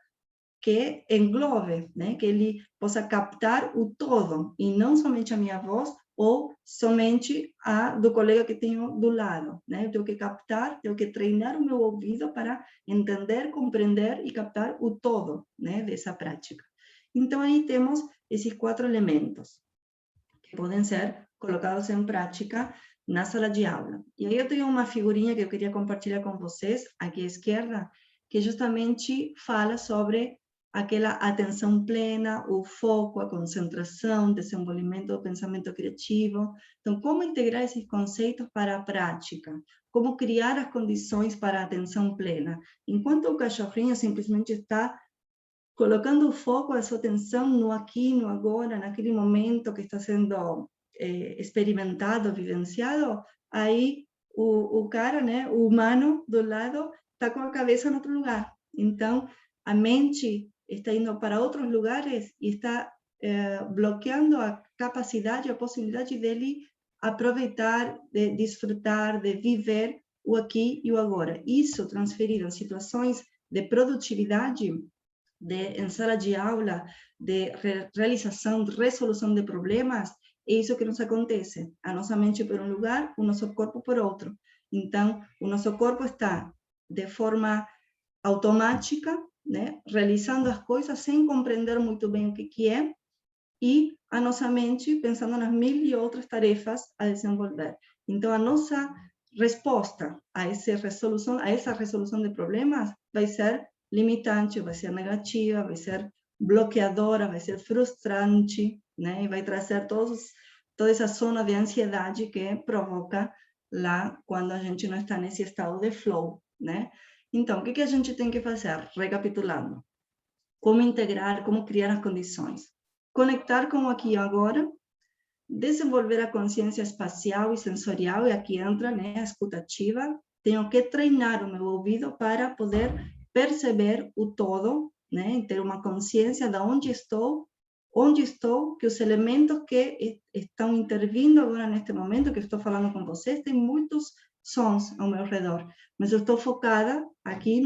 que englobe, né? Que ele possa captar o todo e não somente a minha voz ou somente a do colega que tenho do lado, né? Eu tenho que captar, tenho que treinar o meu ouvido para entender, compreender e captar o todo, né? Dessa prática. Então, aí temos esses 4 elementos que podem ser colocados em prática na sala de aula. E aí eu tenho uma figurinha que eu queria compartilhar com vocês, aqui à esquerda, que justamente fala sobre aquela atenção plena, o foco, a concentração, desenvolvimento do pensamento criativo. Então, como integrar esses conceitos para a prática? Como criar as condições para a atenção plena? Enquanto o cachorrinho simplesmente está colocando o foco, a sua atenção no aqui, no agora, naquele momento que está sendo experimentado, vivenciado, aí o cara, né, o humano do lado, está com a cabeça em outro lugar. Então, a mente está indo para outros lugares e está bloqueando a capacidade, a possibilidade dele aproveitar, de desfrutar, de viver o aqui e o agora. Isso transferido em situações de produtividade, em sala de aula, de realização, de resolução de problemas, é isso que nos acontece. A nossa mente por um lugar, o nosso corpo por outro. Então, o nosso corpo está de forma automática, né, realizando as coisas sem compreender muito bem o que é, e a nossa mente pensando nas mil e outras tarefas a desenvolver. Então, a nossa resposta a essa resolução de problemas vai ser limitante, vai ser negativa, vai ser bloqueadora, vai ser frustrante, né? E vai trazer toda essa zona de ansiedade que provoca lá quando a gente não está nesse estado de flow, né? Então, o que a gente tem que fazer? Recapitulando. Como integrar, como criar as condições. Conectar com o aqui e agora, desenvolver a consciência espacial e sensorial, e aqui entra, né, a escuta ativa. Tenho que treinar o meu ouvido para poder perceber o todo, né, ter uma consciência de onde estou, que os elementos que estão intervindo agora neste momento que estou falando com vocês, tem muitos sons ao meu redor, mas eu estou focada aqui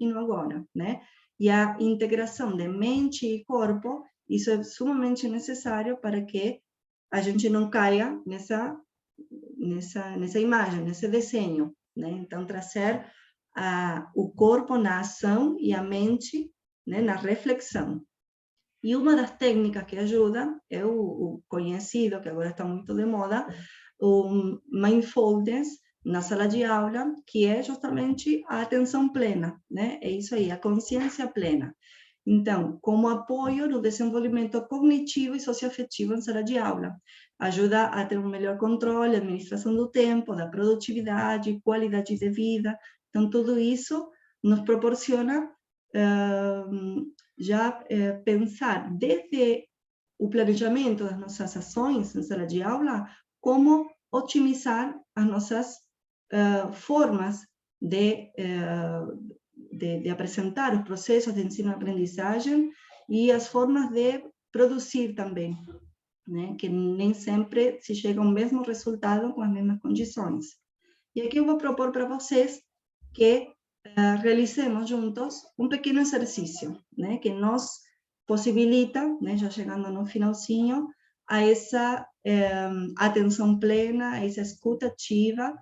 e no agora, né? E a integração de mente e corpo, isso é sumamente necessário para que a gente não caia nessa imagem, nesse desenho, né? Então, trazer o corpo na ação e a mente, né, na reflexão. E uma das técnicas que ajuda é o conhecido, que agora está muito de moda, o mindfulness na sala de aula, que é justamente a atenção plena, né? É isso aí, a consciência plena. Então, como apoio no desenvolvimento cognitivo e socioafetivo em sala de aula. Ajuda a ter um melhor controle, administração do tempo, da produtividade, qualidade de vida. Então, tudo isso nos proporciona já pensar desde o planejamento das nossas ações em sala de aula, como otimizar as nossas formas de apresentar os processos de ensino-aprendizagem e as formas de produzir também, né? Que nem sempre se chega ao mesmo resultado com as mesmas condições. E aqui eu vou propor para vocês que realicemos juntos um pequeno exercício, né? Que nos possibilita, né, já chegando no finalzinho, a essa atenção plena, a essa escuta ativa,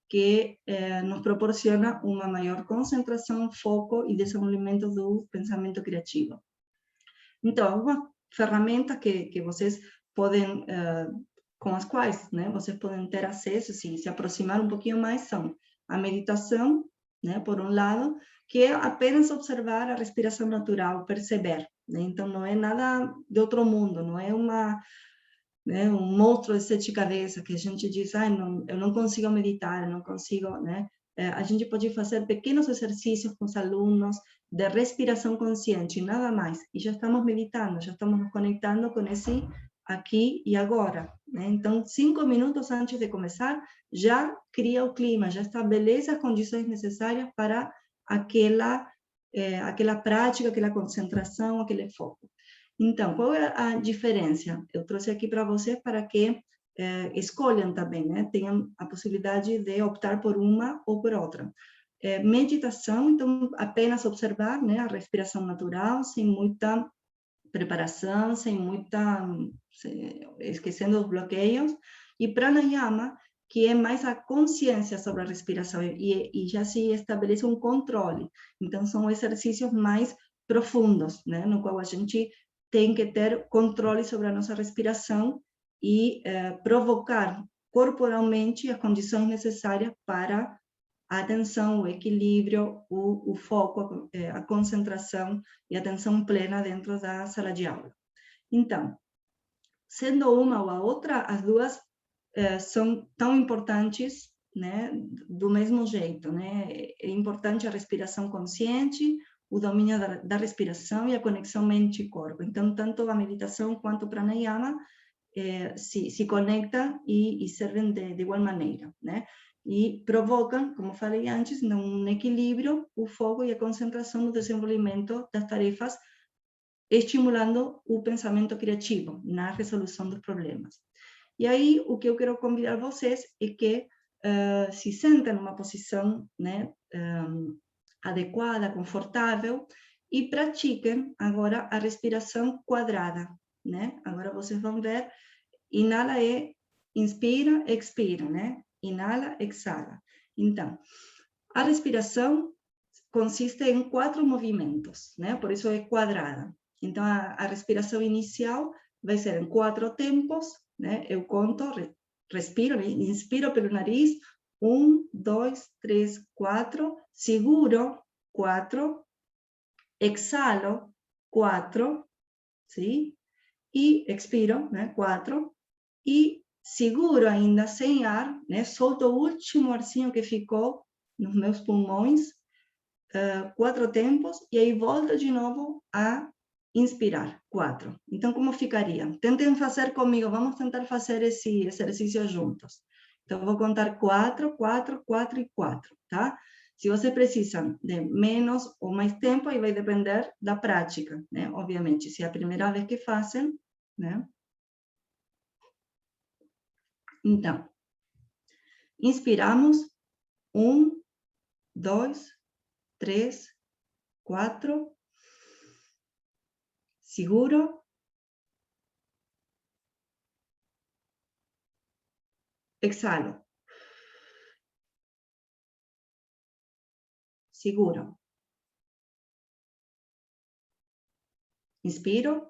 que nos proporciona uma maior concentração, foco e desenvolvimento do pensamento criativo. Então, algumas ferramentas que vocês podem, com as quais, né, vocês podem ter acesso, se aproximar um pouquinho mais, são a meditação, né, por um lado, que é apenas observar a respiração natural, perceber, né? Então, não é nada de outro mundo, não é né, um monstro de 7 cabeças que a gente diz, não, eu não consigo meditar, eu não consigo, né? a gente pode fazer pequenos exercícios com os alunos de respiração consciente, nada mais. E já estamos meditando, já estamos nos conectando com esse aqui e agora, né? Então, 5 minutos antes de começar, já cria o clima, já estabelece as condições necessárias para aquela prática, aquela concentração, aquele foco. Então, qual é a diferença? Eu trouxe aqui para vocês para que escolham também, né? Tenham a possibilidade de optar por uma ou por outra. Meditação, então, apenas observar, né, a respiração natural, sem muita preparação, esquecendo os bloqueios, e pranayama, que é mais a consciência sobre a respiração, e já se estabelece um controle. Então, são exercícios mais profundos, né, no qual a gente tem que ter controle sobre a nossa respiração e provocar corporalmente as condições necessárias para a atenção, o equilíbrio, o foco, a concentração e a atenção plena dentro da sala de aula. Então, sendo uma ou a outra, as duas são tão importantes, né, do mesmo jeito, né? É importante a respiração consciente, o domínio da respiração e a conexão mente e corpo. Então, tanto a meditação quanto o pranayama se conectam e servem de igual maneira, né? E provocam, como falei antes, um equilíbrio, o foco e a concentração no desenvolvimento das tarefas, estimulando o pensamento criativo na resolução dos problemas. E aí, o que eu quero convidar vocês é que se sentem numa posição, né, adequada, confortável, e pratiquem agora a respiração quadrada, né? Agora vocês vão ver, inala e inspira, expira, né? Inala, exala. Então, a respiração consiste em 4 movimentos, né? Por isso é quadrada. Então, a respiração inicial vai ser em 4 tempos, né? Eu conto, respiro, inspiro pelo nariz, 1, 2, 3, 4, seguro, 4, exalo, 4, ¿sí? E expiro, né? 4, e seguro ainda sem ar, né? Solto o último arzinho que ficou nos meus pulmões, 4 tempos, e aí volto de novo a inspirar, 4. Então, como ficaria? Tentem fazer comigo, vamos tentar fazer esse exercício juntos. Então, vou contar 4, 4, 4 e 4, tá? Se você precisa de menos ou mais tempo, aí vai depender da prática, né? Obviamente, se é a primeira vez que fazem, né? Então, inspiramos, 1, 2, 3, 4, seguro, exalo, seguro, inspiro,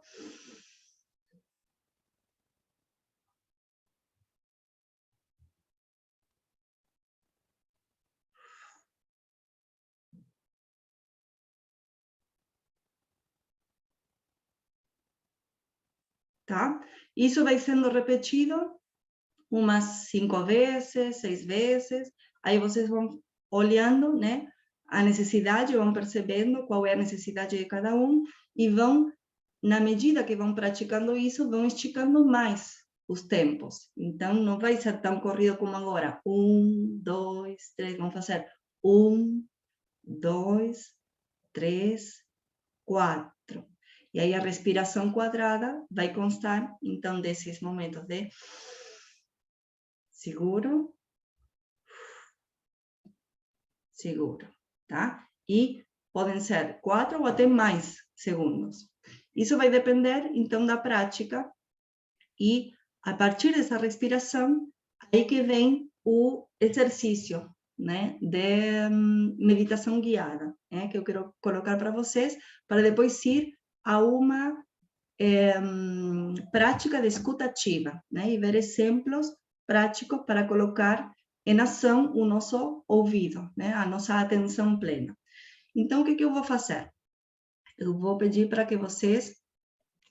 tá? Isso vai sendo repetido umas 5 vezes, 6 vezes, aí vocês vão olhando, né, a necessidade, vão percebendo qual é a necessidade de cada um, e vão, na medida que vão praticando isso, vão esticando mais os tempos. Então, não vai ser tão corrido como agora. 1, 2, 3, vamos fazer 1, 2, 3, 4. E aí a respiração quadrada vai constar, então, desses momentos de seguro, seguro, tá? E podem ser 4 ou até mais segundos. Isso vai depender, então, da prática, e a partir dessa respiração, aí que vem o exercício, né, de meditação guiada, né, que eu quero colocar para vocês, para depois ir a uma prática de escuta ativa, né, e ver exemplos práticos para colocar em ação o nosso ouvido, né, a nossa atenção plena. Então, o que eu vou fazer? Eu vou pedir para que vocês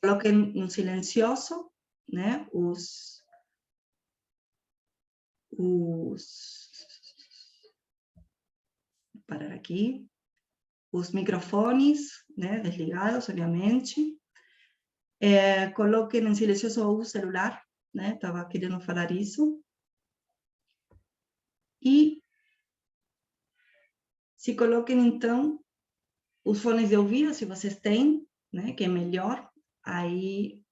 coloquem em silencioso, né, parar aqui. Os microfones, né, desligados, obviamente. Coloquem em silencioso o celular, né? Estava querendo falar isso. E se coloquem, então, os fones de ouvido, se vocês têm, né, que é melhor. Aí,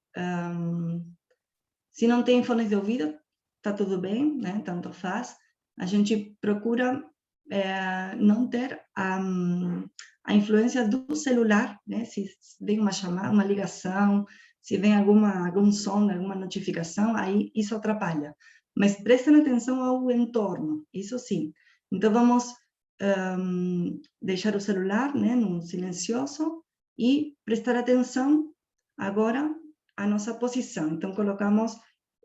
se não tem fones de ouvido, tá tudo bem, né? Tanto faz. A gente procura não ter a influência do celular, né? Se vem uma chamada, uma ligação, se vem algum som, alguma notificação, aí isso atrapalha. Mas prestem atenção ao entorno, isso sim. Então, vamos deixar o celular, né, no silencioso e prestar atenção agora à nossa posição. Então,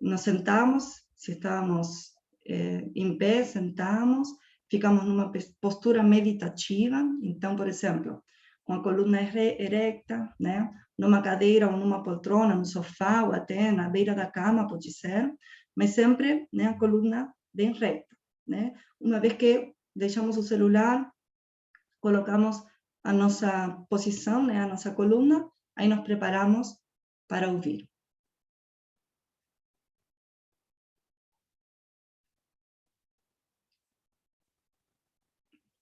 nos sentamos, se estamos em pé, sentamos, ficamos numa postura meditativa. Então, por exemplo, com a coluna erecta, né, numa cadeira ou numa poltrona, no sofá ou até na beira da cama, pode ser, mas sempre, né, a coluna bem reta, né? Uma vez que deixamos o celular, colocamos a nossa posição, né, a nossa coluna, aí nos preparamos para ouvir.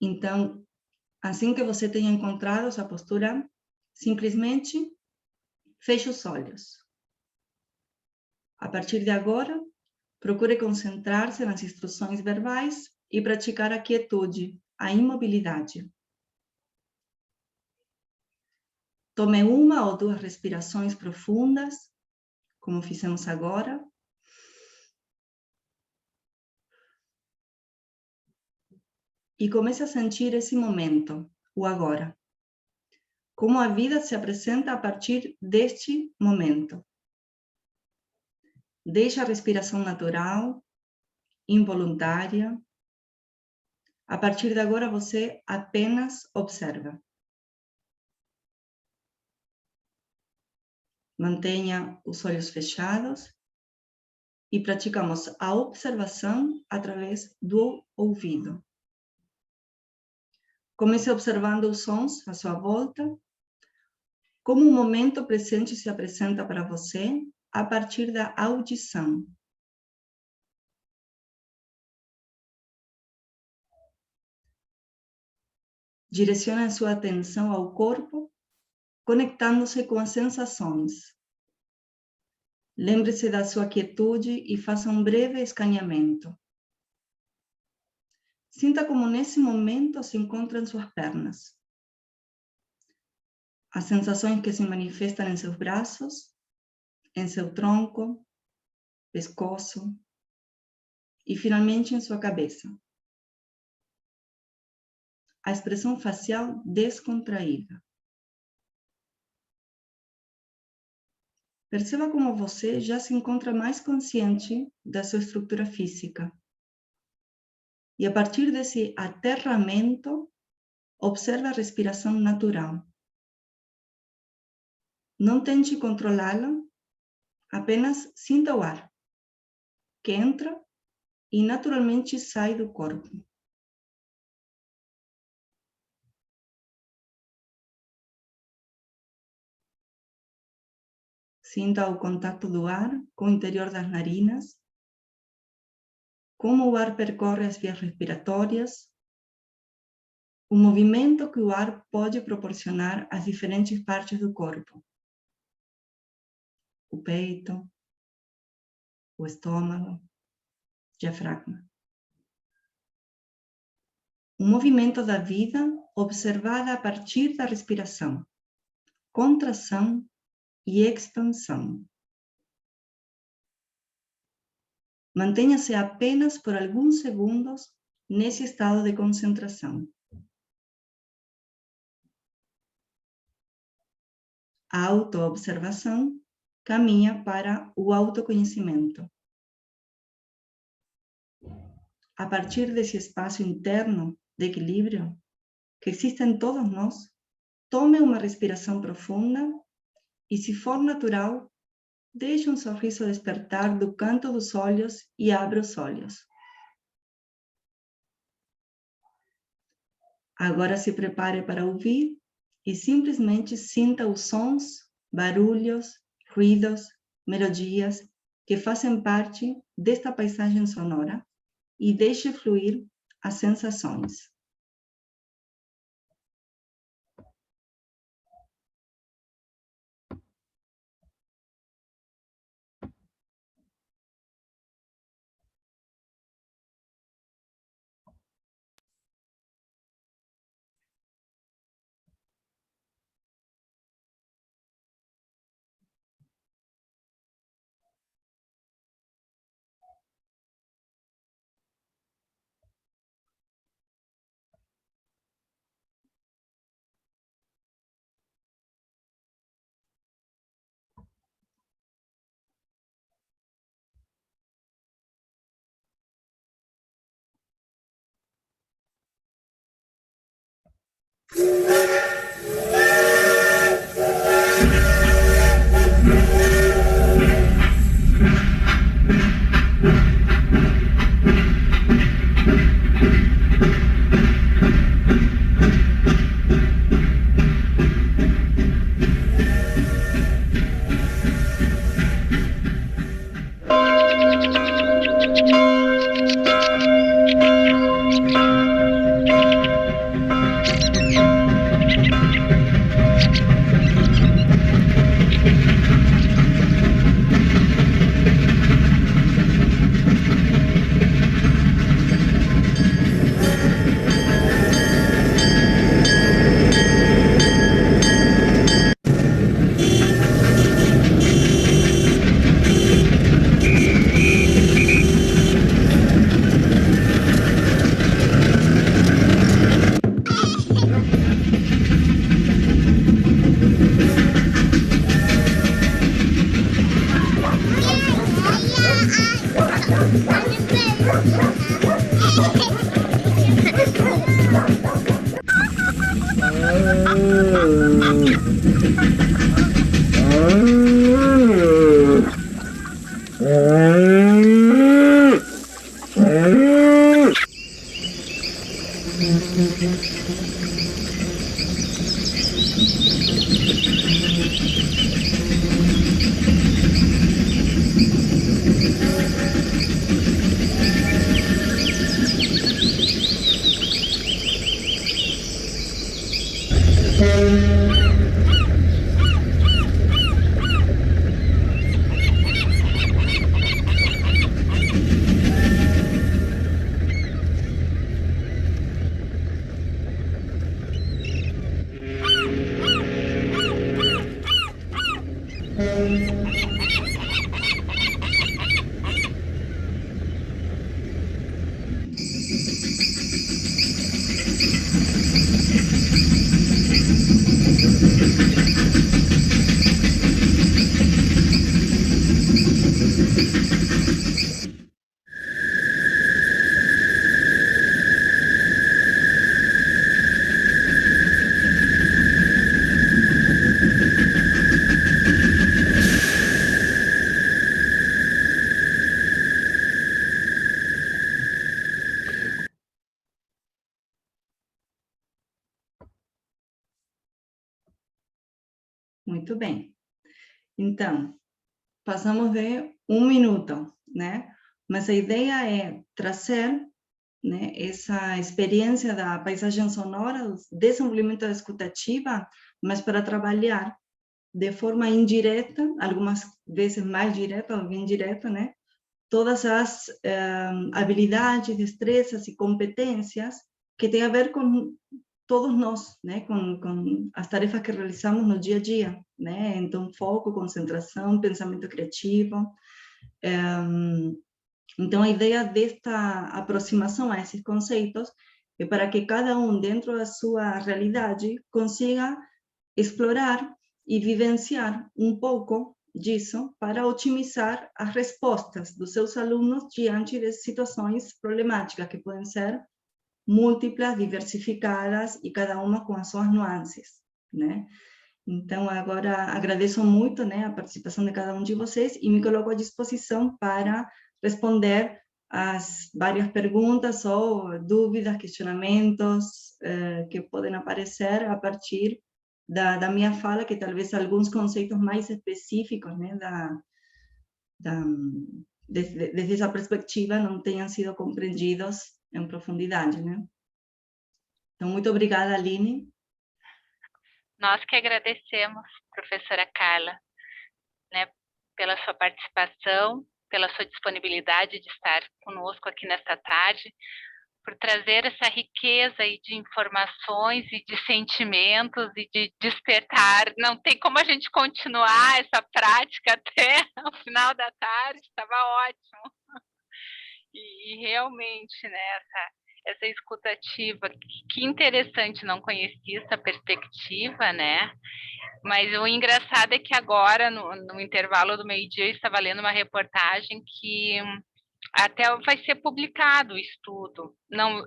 Então, assim que você tenha encontrado essa postura, simplesmente feche os olhos. A partir de agora, procure concentrar-se nas instruções verbais e praticar a quietude, a imobilidade. Tome uma ou duas respirações profundas, como fizemos agora. E comece a sentir esse momento, o agora. Como a vida se apresenta a partir deste momento. Deixe a respiração natural, involuntária. A partir de agora, você apenas observa. Mantenha os olhos fechados e praticamos a observação através do ouvido. Comece observando os sons à sua volta, como o momento presente se apresenta para você a partir da audição. Direcione a sua atenção ao corpo, conectando-se com as sensações. Lembre-se da sua quietude e faça um breve escaneamento. Sinta como nesse momento se encontram suas pernas. As sensações que se manifestam em seus braços, em seu tronco, pescoço e finalmente em sua cabeça. A expressão facial descontraída. Perceba como você já se encontra mais consciente da sua estrutura física. E a partir desse aterramento, observe a respiração natural. Não tente controlá-la, apenas sinta o ar, que entra e naturalmente sai do corpo. Sinta o contato do ar com o interior das narinas, como o ar percorre as vias respiratórias, o movimento que o ar pode proporcionar às diferentes partes do corpo. O peito, o estômago, diafragma. O movimento da vida observada a partir da respiração, contração e expansão. Mantenha-se apenas por alguns segundos nesse estado de concentração. A autoobservação caminha para o autoconhecimento. A partir desse espaço interno de equilíbrio que existe em todos nós, tome uma respiração profunda e, se for natural, deixe um sorriso despertar do canto dos olhos e abra os olhos. Agora se prepare para ouvir e simplesmente sinta os sons, barulhos, ruídos, melodias que fazem parte desta paisagem sonora e deixe fluir as sensações. Muito bem. Então, passamos de 1 minuto, né? Mas a ideia é trazer, né, essa experiência da paisagem sonora, do desenvolvimento da escutativa, mas para trabalhar de forma indireta, algumas vezes mais direta ou indireta, né? Todas as habilidades, destrezas e competências que têm a ver com todos nós, né, com as tarefas que realizamos no dia a dia, né, então foco, concentração, pensamento criativo. Então a ideia desta aproximação a esses conceitos é para que cada um, dentro da sua realidade, consiga explorar e vivenciar um pouco disso para otimizar as respostas dos seus alunos diante de situações problemáticas que podem ser múltiplas, diversificadas e cada uma com as suas nuances, né? Então, agora agradeço muito, né, a participação de cada um de vocês e me coloco à disposição para responder as várias perguntas ou dúvidas, questionamentos que podem aparecer a partir da minha fala, que talvez alguns conceitos mais específicos, né, desde essa perspectiva não tenham sido compreendidos em profundidade, né? Então, muito obrigada, Aline. Nós que agradecemos, professora Carla, né, pela sua participação, pela sua disponibilidade de estar conosco aqui nesta tarde, por trazer essa riqueza aí de informações e de sentimentos e de despertar. Não tem como a gente continuar essa prática até o final da tarde, estava ótimo. E realmente, né, essa escutativa, que interessante, não conhecia essa perspectiva, né? Mas o engraçado é que agora, no intervalo do meio-dia, eu estava lendo uma reportagem que até vai ser publicado o estudo. Não,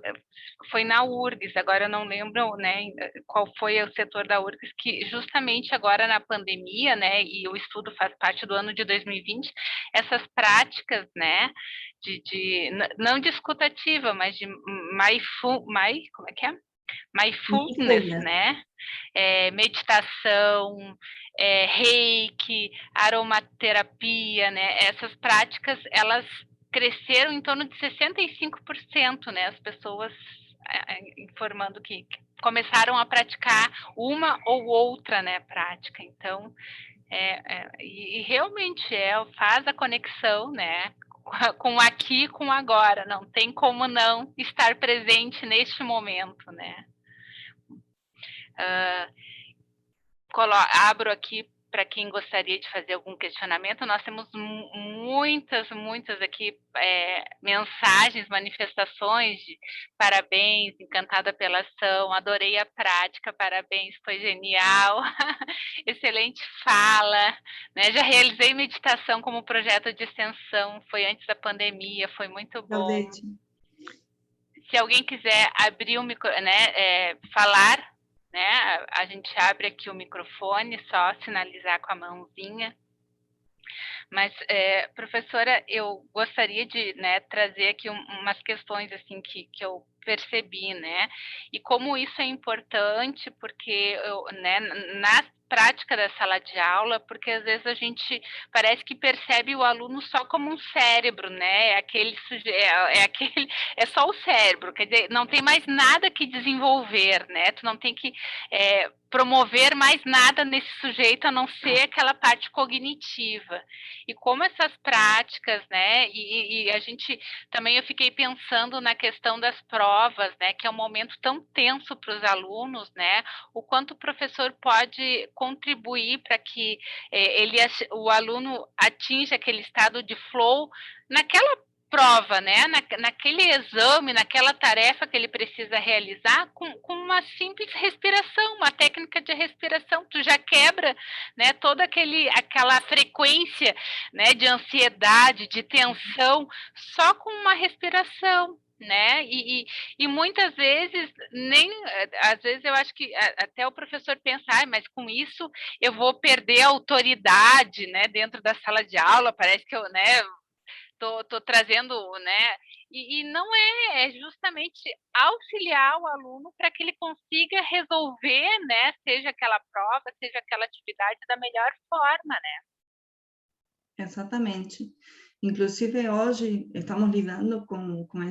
foi na URGS, agora eu não lembro, né, qual foi o setor da URGS, que justamente agora na pandemia, né, e o estudo faz parte do ano de 2020, essas práticas, né, não de escutativa, mas de como é que é? Mindfulness, né? Meditação, reiki, aromaterapia, né? Essas práticas, elas cresceram em torno de 65%, né? As pessoas informando que começaram a praticar uma ou outra, né, prática. Então, e realmente faz a conexão, né, com aqui e com agora. Não tem como não estar presente neste momento, né? Abro aqui para quem gostaria de fazer algum questionamento. Nós temos muitas aqui mensagens, manifestações de parabéns, encantada pela ação, adorei a prática, parabéns, foi genial, excelente fala, né? Já realizei meditação como projeto de extensão, foi antes da pandemia, foi muito bom. Claudete. Se alguém quiser abrir o micro, né, falar, né, a gente abre aqui o microfone, só sinalizar com a mãozinha. Mas, professora, eu gostaria de, né, trazer aqui umas questões assim que eu percebi, né? E como isso é importante, porque né, na prática da sala de aula, porque às vezes a gente parece que percebe o aluno só como um cérebro, né? É só o cérebro, quer dizer, não tem mais nada que desenvolver, né? Tu não tem que promover mais nada nesse sujeito a não ser aquela parte cognitiva. E como essas práticas, né? E a gente também, eu fiquei pensando na questão das provas, né? Que é um momento tão tenso para os alunos, né? O quanto o professor pode contribuir para que o aluno atinja aquele estado de flow naquela prova, né? Naquele exame, naquela tarefa que ele precisa realizar, com uma simples respiração, uma técnica de respiração, tu já quebra, né, toda aquela frequência, né, de ansiedade, de tensão, só com uma respiração, né? E muitas vezes às vezes eu acho que até o professor pensa, mas com isso eu vou perder a autoridade, né, dentro da sala de aula, parece que eu, né, tô trazendo, né? E não é justamente auxiliar o aluno para que ele consiga resolver, né? Seja aquela prova, seja aquela atividade da melhor forma, né? Exatamente. Inclusive, hoje estamos lidando com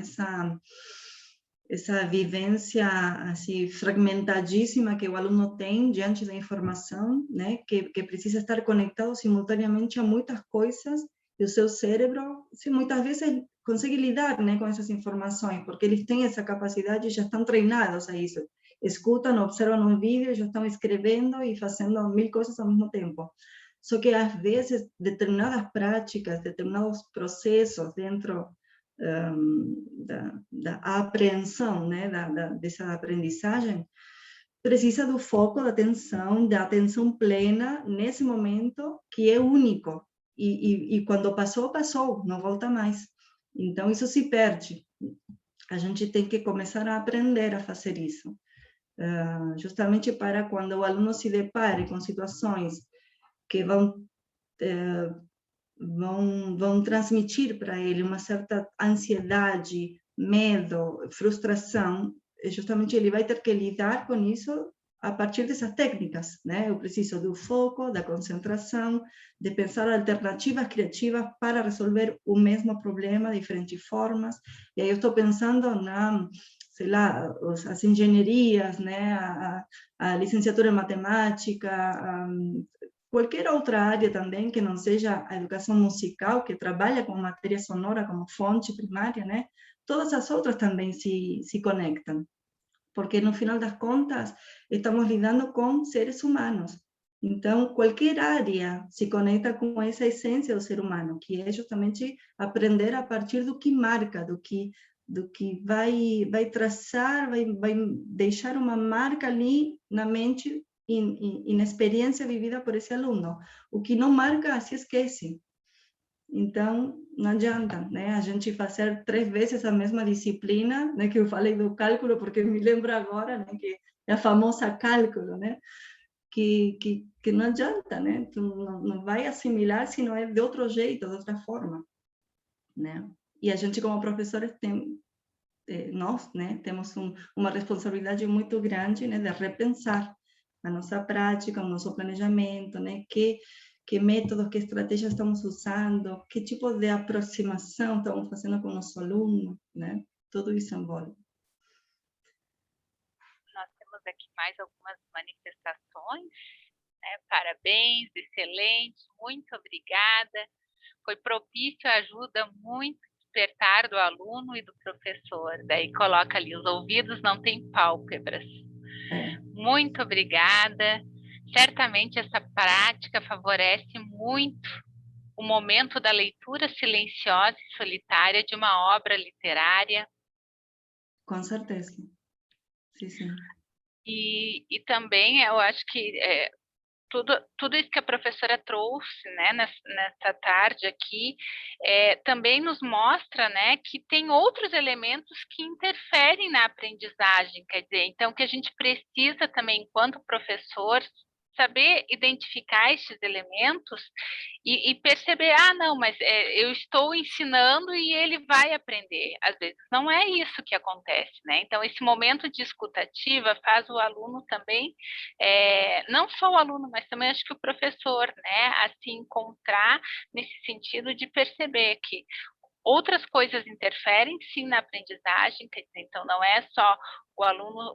essa vivência assim fragmentadíssima que o aluno tem diante da informação, né? Que precisa estar conectado simultaneamente a muitas coisas, e o seu cérebro, muitas vezes, consegue lidar, né, com essas informações, porque eles têm essa capacidade e já estão treinados a isso. Escutam, observam um vídeo, já estão escrevendo e fazendo 1000 coisas ao mesmo tempo. Só que, às vezes, determinadas práticas, determinados processos dentro da apreensão, né, dessa aprendizagem, precisa do foco, da atenção plena nesse momento que é único. E quando passou, passou, não volta mais. Então, isso se perde. A gente tem que começar a aprender a fazer isso. Justamente para quando o aluno se depare com situações que vão vão transmitir para ele uma certa ansiedade, medo, frustração, justamente ele vai ter que lidar com isso a partir dessas técnicas, né? Eu preciso do foco, da concentração, de pensar alternativas criativas para resolver o mesmo problema de diferentes formas. E aí eu estou pensando na, sei lá, as engenharias, né? A licenciatura em matemática, qualquer outra área também que não seja a educação musical, que trabalha com matéria sonora como fonte primária, né? Todas as outras também se conectam, porque no final das contas estamos lidando com seres humanos. Então, qualquer área se conecta com essa essência do ser humano, que é justamente aprender a partir do que marca, do que vai traçar, vai deixar uma marca ali na mente e na experiência vivida por esse aluno. O que não marca, se esquece. Então, não adianta, né? A gente fazer 3 vezes a mesma disciplina, né? Que eu falei do cálculo, porque me lembro agora, né? Que é a famosa cálculo, né? Que não adianta, né? Tu não vai assimilar se não é de outro jeito, de outra forma, né? E a gente, como professores, nós, né? Temos uma responsabilidade muito grande, né? De repensar a nossa prática, o nosso planejamento, né? Que métodos, que estratégias estamos usando, que tipo de aproximação estamos fazendo com o nosso aluno, né? Tudo isso envolve. Nós temos aqui mais algumas manifestações, né? Parabéns, excelente, muito obrigada. Foi propício, ajuda muito despertar do aluno e do professor. Daí coloca ali, os ouvidos não têm pálpebras. Muito obrigada. Certamente essa prática favorece muito o momento da leitura silenciosa e solitária de uma obra literária. Com certeza. Sim, sim. E também eu acho que tudo isso que a professora trouxe, né, nessa tarde aqui, também nos mostra, né, que tem outros elementos que interferem na aprendizagem, quer dizer, então que a gente precisa também, enquanto professor, saber identificar esses elementos e perceber, não, mas eu estou ensinando e ele vai aprender. Às vezes não é isso que acontece, né? Então, esse momento de escutativa faz o aluno também, não só o aluno, mas também acho que o professor, né, a se encontrar nesse sentido de perceber que outras coisas interferem, sim, na aprendizagem, quer dizer, então não é só o aluno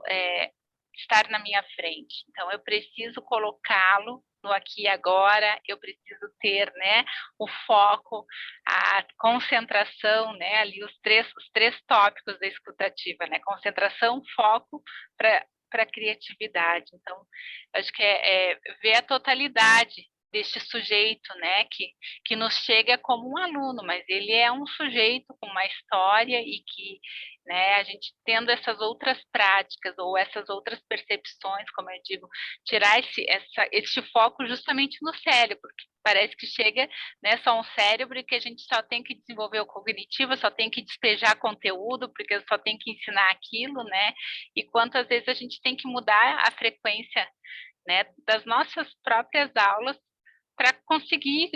estar na minha frente. Então, eu preciso colocá-lo no aqui e agora, eu preciso ter, né, o foco, a concentração, né, ali os três tópicos da escutativa, né, concentração, foco para a criatividade. Então, acho que é ver a totalidade deste sujeito, né, que nos chega como um aluno, mas ele é um sujeito com uma história e que, né, a gente tendo essas outras práticas ou essas outras percepções, como eu digo, tirar esse foco justamente no cérebro, porque parece que chega, né, só um cérebro e que a gente só tem que desenvolver o cognitivo, só tem que despejar conteúdo, porque só tem que ensinar aquilo, né, e quantas vezes a gente tem que mudar a frequência, né, das nossas próprias aulas para conseguir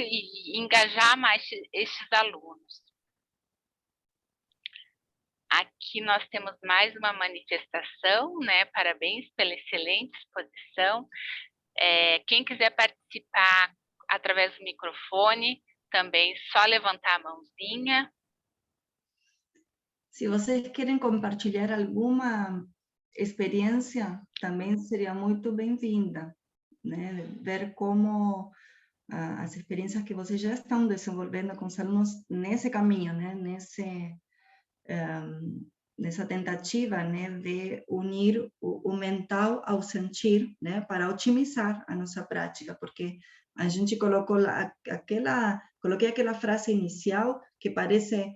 engajar mais esses alunos. Aqui nós temos mais uma manifestação, né? Parabéns pela excelente exposição. Quem quiser participar através do microfone, também só levantar a mãozinha. Se vocês querem compartilhar alguma experiência, também seria muito bem-vinda, né? Ver como as experiências que vocês já estão desenvolvendo com os alunos nesse caminho, né? Nessa tentativa, né, de unir o mental ao sentir, né, para otimizar a nossa prática, porque a gente coloquei aquela frase inicial que parece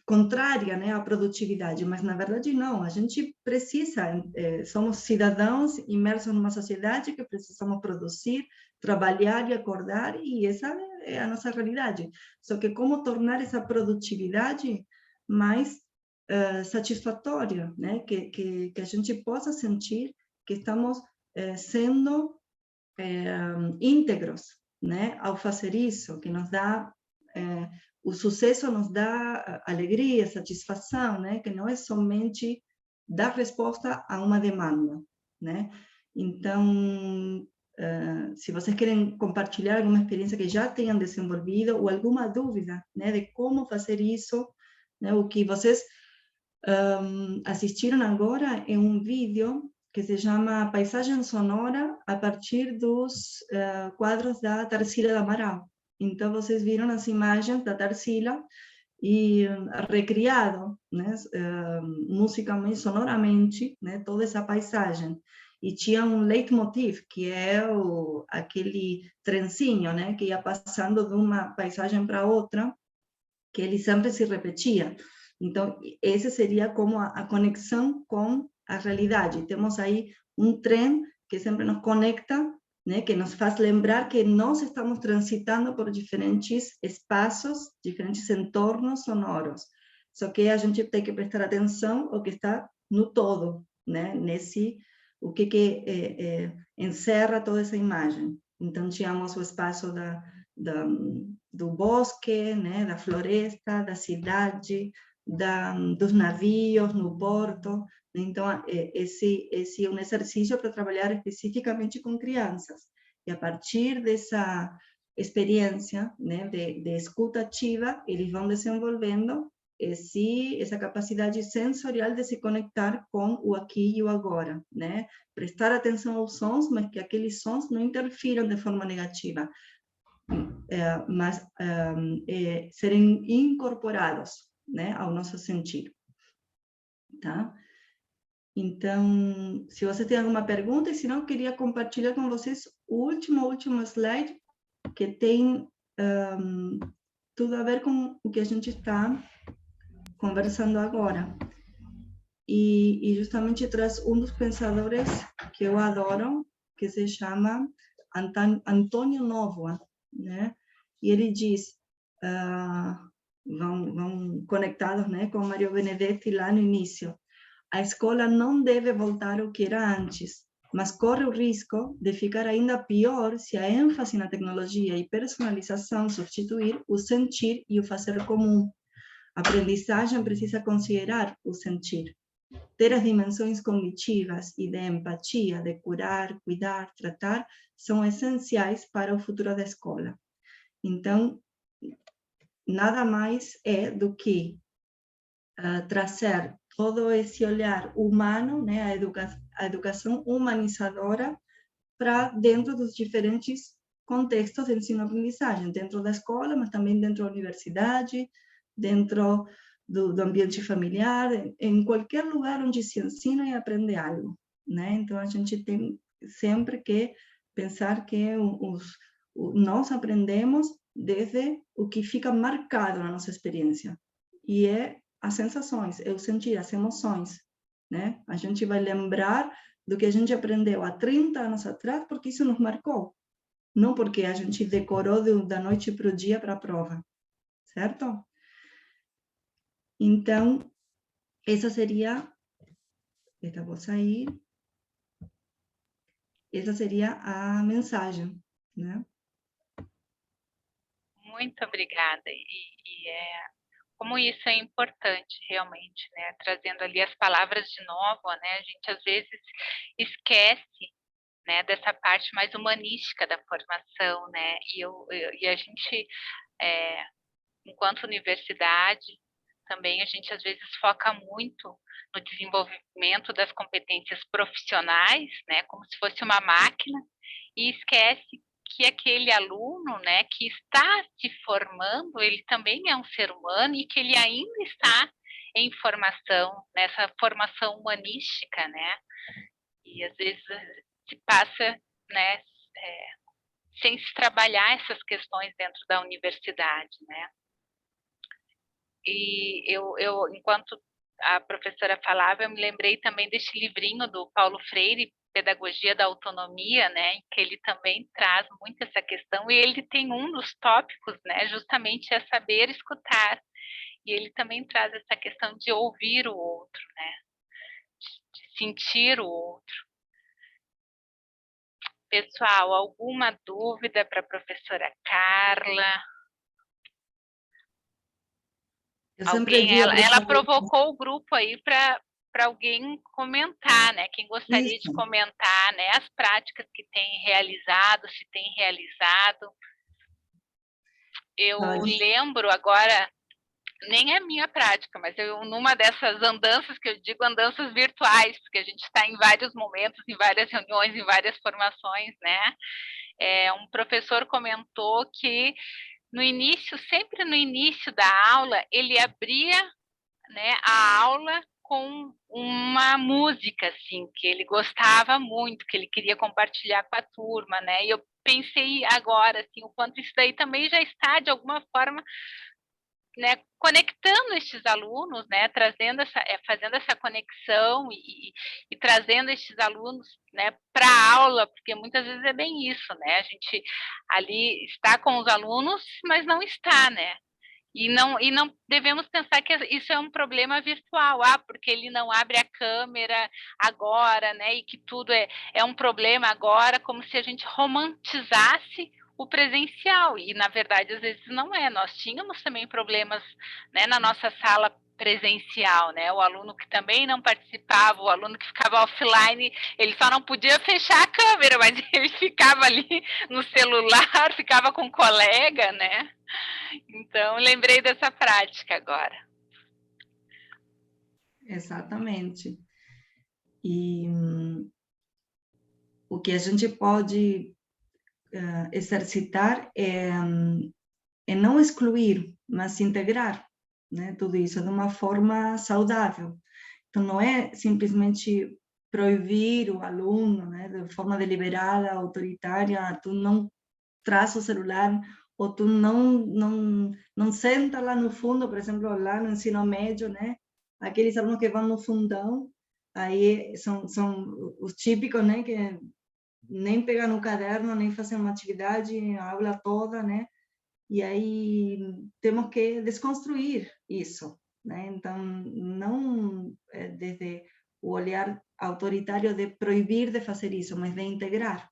contrária, né, à produtividade, mas na verdade não, a gente precisa, somos cidadãos imersos numa sociedade que precisamos produzir, trabalhar e acordar, e essa é a nossa realidade. Só que como tornar essa produtividade mais satisfatória, né? Que a gente possa sentir que estamos sendo íntegros, né, ao fazer isso, que nos dá, o sucesso nos dá alegria, satisfação, né, que não é somente dar resposta a uma demanda, né? Então, se vocês querem compartilhar alguma experiência que já tenham desenvolvido ou alguma dúvida, né, de como fazer isso, né, o que vocês assistiram agora é um vídeo que se chama Paisagem Sonora a partir dos quadros da Tarsila do Amaral. Então, vocês viram as imagens da Tarsila e recriado, né, musicalmente, sonoramente, né, toda essa paisagem. E tinha um leitmotiv, que é aquele trenzinho, né, que ia passando de uma paisagem para outra, que ele sempre se repetia. Então, esse seria como a conexão com a realidade. Temos aí um trem que sempre nos conecta, né, que nos faz lembrar que nós estamos transitando por diferentes espaços, diferentes entornos sonoros. Só que a gente tem que prestar atenção ao que está no todo, né, nesse, o que encerra toda essa imagem. Então, tínhamos o espaço do bosque, né, da floresta, da cidade, dos navios no porto. Então, esse é um exercício para trabalhar especificamente com crianças. E a partir dessa experiência, né, de escuta ativa, eles vão desenvolvendo essa capacidade sensorial de se conectar com o aqui e o agora, né? Prestar atenção aos sons, mas que aqueles sons não interfiram de forma negativa, mas serem incorporados, né, ao nosso sentido, tá? Então, se você tem alguma pergunta, e se não, eu queria compartilhar com vocês o último slide, que tem tudo a ver com o que a gente está conversando agora. E justamente traz um dos pensadores que eu adoro, que se chama Antônio Novoa, né? E ele diz, vão conectados, né, com Mário Benedetti lá no início, a escola não deve voltar ao que era antes, mas corre o risco de ficar ainda pior se a ênfase na tecnologia e personalização substituir o sentir e o fazer comum. A aprendizagem precisa considerar o sentir, ter as dimensões cognitivas e de empatia, de curar, cuidar, tratar, são essenciais para o futuro da escola. Então, nada mais é do que trazer todo esse olhar humano, né, a educação humanizadora para dentro dos diferentes contextos de ensino-aprendizagem, dentro da escola, mas também dentro da universidade, dentro do ambiente familiar, em qualquer lugar onde se ensina e aprende algo, né? Então, a gente tem sempre que pensar que nós aprendemos desde o que fica marcado na nossa experiência, e é as sensações, é o sentir, as emoções, né? A gente vai lembrar do que a gente aprendeu há 30 anos atrás, porque isso nos marcou, não porque a gente decorou da noite para o dia para a prova, certo? Então, essa seria, vou sair, essa seria a mensagem, né? Muito obrigada. Como isso é importante realmente, né? Trazendo ali as palavras de novo, né? A gente às vezes esquece, né, dessa parte mais humanística da formação, né? E a gente, enquanto universidade, também a gente às vezes foca muito no desenvolvimento das competências profissionais, né, como se fosse uma máquina, e esquece que aquele aluno, né, que está se formando, ele também é um ser humano e que ele ainda está em formação, nessa formação humanística, né, e às vezes se passa, né, sem se trabalhar essas questões dentro da universidade, né. E enquanto a professora falava, eu me lembrei também deste livrinho do Paulo Freire, Pedagogia da Autonomia, né, em que ele também traz muito essa questão, e ele tem um dos tópicos, né, justamente é saber escutar, e ele também traz essa questão de ouvir o outro, né, de sentir o outro. Pessoal, alguma dúvida para a professora Carla? Eu sempre digo, Ela provocou o grupo aí para alguém comentar, né? Quem gostaria de comentar, né? As práticas que tem realizado, se tem realizado. Eu lembro agora, nem é minha prática, mas eu, numa dessas andanças, que eu digo andanças virtuais, porque a gente está em vários momentos, em várias reuniões, em várias formações, né? Um professor comentou que no início, sempre no início da aula, ele abria, né, a aula com uma música, assim, que ele gostava muito, que ele queria compartilhar com a turma, né? E eu pensei agora, assim, o quanto isso daí também já está, de alguma forma, né, conectando estes alunos, né, trazendo fazendo essa conexão e trazendo estes alunos, né, para a aula, porque muitas vezes é bem isso, né, a gente ali está com os alunos, mas não está, né, e não devemos pensar que isso é um problema virtual, porque ele não abre a câmera agora, né, e que tudo é um problema agora, como se a gente romantizasse o presencial, e na verdade às vezes não é. Nós tínhamos também problemas, né, na nossa sala presencial, né, o aluno que também não participava, o aluno que ficava offline, ele só não podia fechar a câmera, mas ele ficava ali no celular, ficava com um colega, né. Então, lembrei dessa prática agora. Exatamente. E o que a gente pode exercitar é não excluir, mas integrar, né, tudo isso de uma forma saudável. Então, não é simplesmente proibir o aluno, né, de forma deliberada, autoritária, tu não traz o celular, ou tu não senta lá no fundo, por exemplo, lá no ensino médio, né, aqueles alunos que vão no fundão, aí são os típicos, né, que nem pegam no caderno, nem fazem uma atividade, a aula toda, né, e aí temos que desconstruir isso, né? Então, não desde o olhar autoritário de proibir de fazer isso, mas de integrar,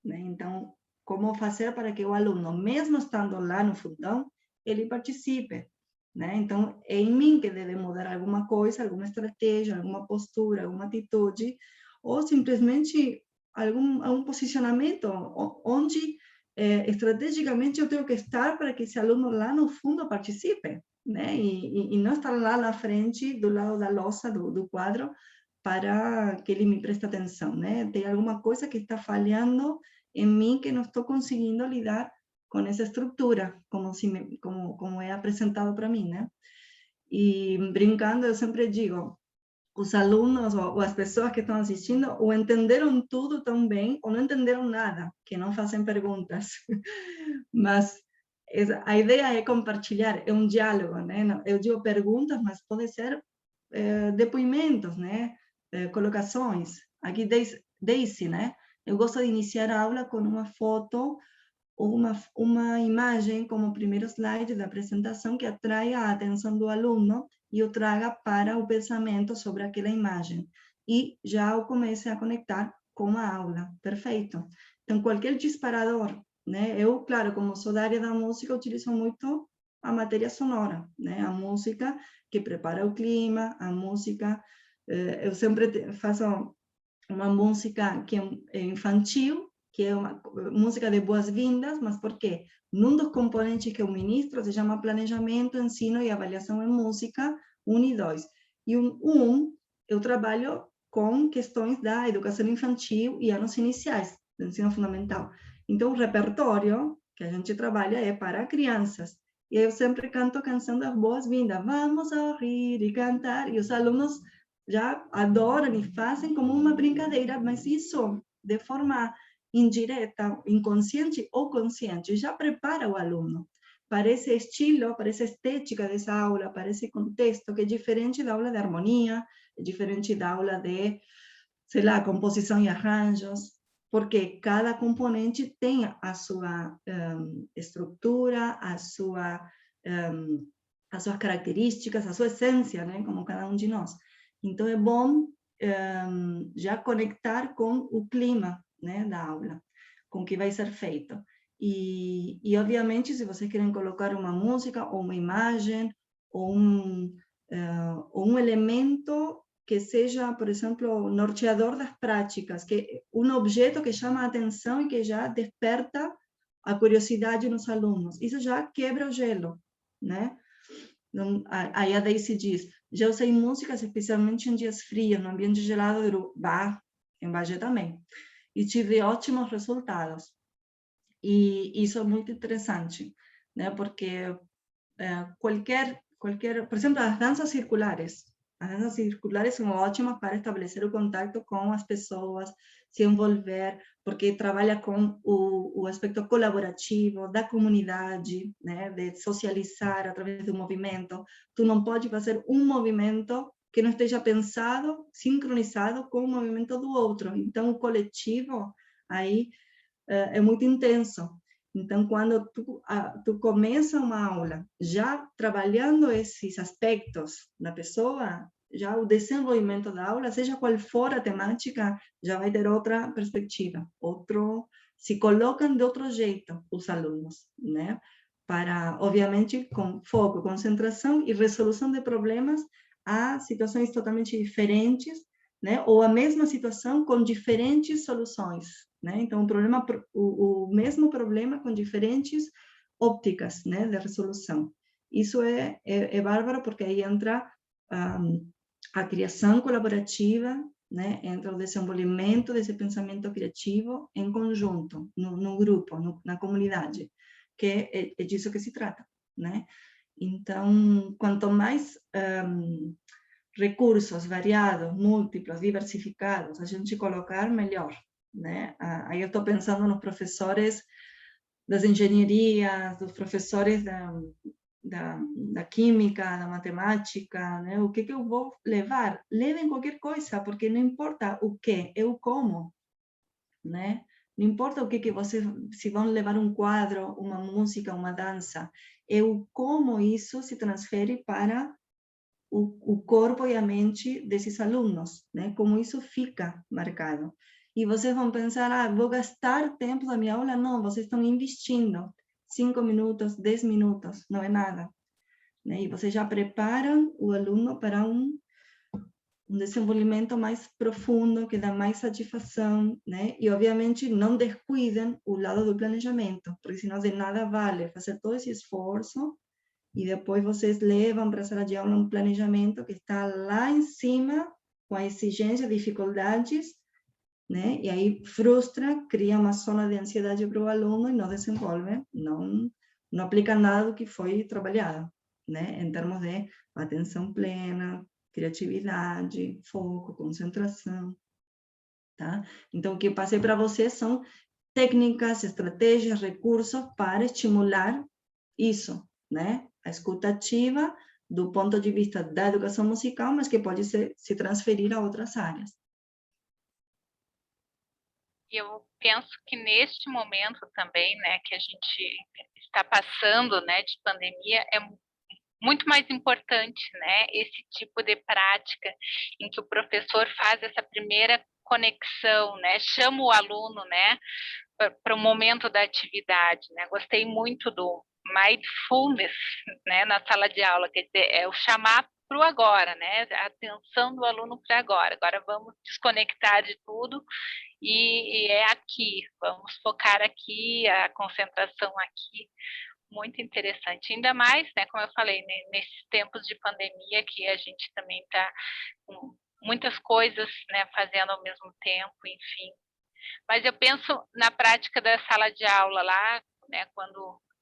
né? Então, como fazer para que o aluno, mesmo estando lá no fundão, ele participe, né? Então, é em mim que deve mudar alguma coisa, alguma estratégia, alguma postura, alguma atitude, ou simplesmente algum posicionamento onde estrategicamente eu tenho que estar para que esse aluno lá no fundo participe, né? E não estar lá na frente, do lado da lousa, do quadro, para que ele me preste atenção, né? Tem alguma coisa que está falhando em mim que não estou conseguindo lidar com essa estrutura, como é apresentado para mim, né? E brincando, eu sempre digo, os alunos ou as pessoas que estão assistindo ou entenderam tudo tão bem ou não entenderam nada, que não fazem perguntas. Mas a ideia é compartilhar, é um diálogo, né? Eu digo perguntas, mas pode ser depoimentos, né? Colocações. Aqui Daisy, né? Eu gosto de iniciar a aula com uma foto ou uma imagem como primeiro slide da apresentação que atraia a atenção do aluno e o traga para o pensamento sobre aquela imagem. E já o comece a conectar com a aula. Perfeito. Então, qualquer disparador, né? Eu, claro, como sou da área da música, utilizo muito a matéria sonora, né? A música que prepara o clima, a música... eu sempre faço uma música que é infantil, que é uma música de boas-vindas, mas por quê? Num dos componentes que eu ministro se chama planejamento, ensino e avaliação em música 1 e 2. E eu trabalho com questões da educação infantil e anos iniciais, do ensino fundamental. Então, o repertório que a gente trabalha é para crianças. E eu sempre canto a canção das boas-vindas. Vamos a rir e cantar. E os alunos já adoram e fazem como uma brincadeira, mas isso de forma indireta, inconsciente ou consciente, já prepara o aluno para esse estilo, para essa estética dessa aula, para esse contexto que é diferente da aula de harmonia, é diferente da aula de, sei lá, composição e arranjos, porque cada componente tem a sua estrutura, as suas características, a sua essência, né, como cada um de nós. Então, é bom já conectar com o clima, né, da aula. com o que vai ser feito. E obviamente, se vocês querem colocar uma música, ou uma imagem, ou um elemento que seja, por exemplo, norteador das práticas, que um objeto que chama a atenção e que já desperta a curiosidade nos alunos. Isso já quebra o gelo, né? Então, aí a Daisy diz, já usei músicas, especialmente em dias frios, no ambiente gelado do bar, em Bagé também, e tive ótimos resultados. E isso é muito interessante, né? Porque qualquer, por exemplo, as danças circulares são ótimas para estabelecer o contato com as pessoas, se envolver, porque trabalha com o aspecto colaborativo da comunidade, né, de socializar através do movimento. Tu não pode fazer um movimento que não esteja pensado, sincronizado com o movimento do outro. Então, o coletivo aí é muito intenso. Então, quando tu começa uma aula já trabalhando esses aspectos da pessoa, já o desenvolvimento da aula, seja qual for a temática, já vai ter outra perspectiva, se colocam de outro jeito os alunos, né? Para, obviamente, com foco, concentração e resolução de problemas a situações totalmente diferentes, né? Ou a mesma situação com diferentes soluções, né? Então, o mesmo problema com diferentes ópticas, né, de resolução. Isso é bárbaro, porque aí entra a criação colaborativa, né, entra o desenvolvimento desse pensamento criativo em conjunto, no grupo, na comunidade, que é disso que se trata, né? Então, quanto mais recursos variados, múltiplos, diversificados, a gente colocar, melhor, né? Aí eu estou pensando nos professores das engenharias, dos professores da química, da matemática, né? O que eu vou levar? Levem qualquer coisa, porque não importa o que, é o como, né? Não importa o que vocês, se vão levar um quadro, uma música, uma dança, é o como isso se transfere para o corpo e a mente desses alunos, né? Como isso fica marcado. E vocês vão pensar, vou gastar tempo da minha aula? Não, vocês estão investindo 5 minutos, 10 minutos, não é nada, né? E vocês já preparam o aluno para um desenvolvimento mais profundo, que dá mais satisfação, né? E, obviamente, não descuidem o lado do planejamento, porque senão de nada vale fazer todo esse esforço e depois vocês levam para a sala de aula um planejamento que está lá em cima, com a exigência, dificuldades, né? E aí frustra, cria uma zona de ansiedade para o aluno e não desenvolve, não aplica nada do que foi trabalhado, né? Em termos de atenção plena, criatividade, foco, concentração, tá? Então, o que eu passei para vocês são técnicas, estratégias, recursos para estimular isso, né? A escuta ativa do ponto de vista da educação musical, mas que pode se transferir a outras áreas. Eu penso que neste momento também, né, que a gente está passando, né, de pandemia, é muito mais importante, né, esse tipo de prática em que o professor faz essa primeira conexão, né, chama o aluno, né, para o momento da atividade, né. Gostei muito do mindfulness, né, na sala de aula, quer dizer, é o chamar para o agora, né, a atenção do aluno para agora. Agora vamos desconectar de tudo e é aqui, vamos focar aqui, a concentração aqui. Muito interessante, ainda mais, né, como eu falei, né, nesses tempos de pandemia que a gente também está com muitas coisas, né, fazendo ao mesmo tempo, enfim. Mas eu penso na prática da sala de aula lá, né,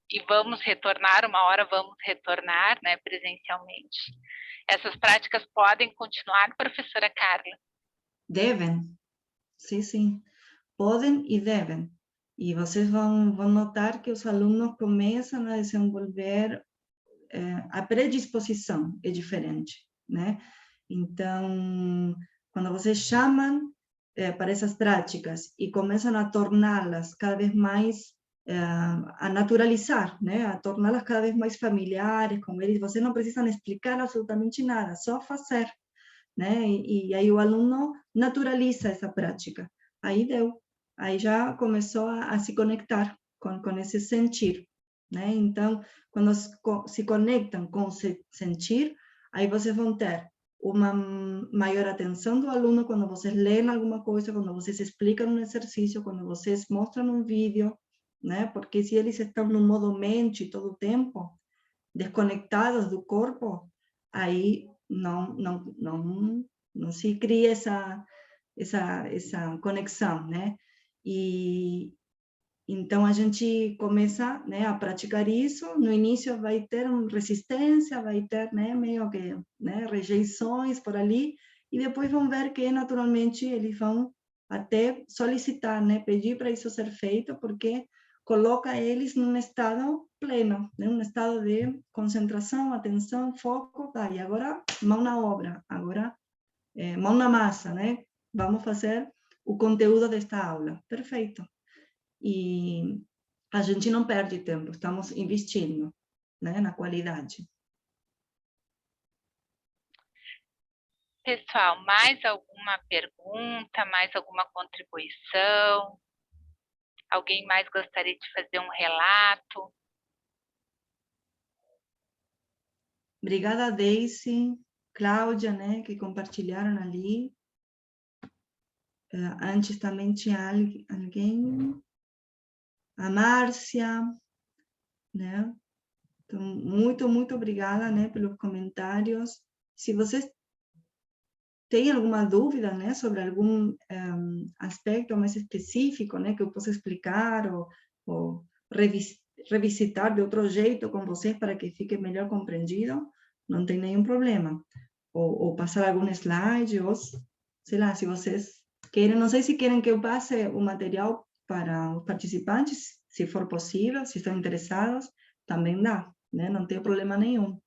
e vamos retornar, uma hora vamos retornar, né, presencialmente. Essas práticas podem continuar, professora Carla? Devem, sim, podem e devem. E vocês vão notar que os alunos começam a desenvolver, a predisposição é diferente, né? Então, quando vocês chamam para essas práticas e começam a torná-las cada vez mais, a naturalizar, né? A torná-las cada vez mais familiares com eles, vocês não precisam explicar absolutamente nada, só fazer, né? E aí o aluno naturaliza essa prática. Aí deu, aí já começou a se conectar com esse sentir, né? Então, quando se conectam com o sentir, aí vocês vão ter uma maior atenção do aluno quando vocês leem alguma coisa, quando vocês explicam um exercício, quando vocês mostram um vídeo, né? Porque se eles estão no modo mente todo o tempo, desconectados do corpo, aí não se cria essa conexão, né? E então a gente começa, né, a praticar isso. No início vai ter resistência, vai ter, né, meio que, né, rejeições por ali, e depois vão ver que naturalmente eles vão até solicitar, né, pedir para isso ser feito, porque coloca eles num estado pleno, né, um estado de concentração, atenção, foco, tá, e agora mão na obra, agora mão na massa, né? Vamos fazer o conteúdo desta aula. Perfeito. E a gente não perde tempo, estamos investindo, né, na qualidade. Pessoal, mais alguma pergunta, mais alguma contribuição? Alguém mais gostaria de fazer um relato? Obrigada, Daisy, Cláudia, né, que compartilharam ali. Antes também tinha alguém, a Márcia, né? Então, muito obrigada, né, pelos comentários. Se vocês têm alguma dúvida, né, sobre algum aspecto mais específico, né, que eu possa explicar ou revisitar de outro jeito com vocês para que fique melhor compreendido, não tem nenhum problema. Ou passar algum slide, ou sei lá, se vocês querem, não sei se querem que eu passe o material para os participantes, se for possível, se estão interessados, também dá, né, não tem problema nenhum.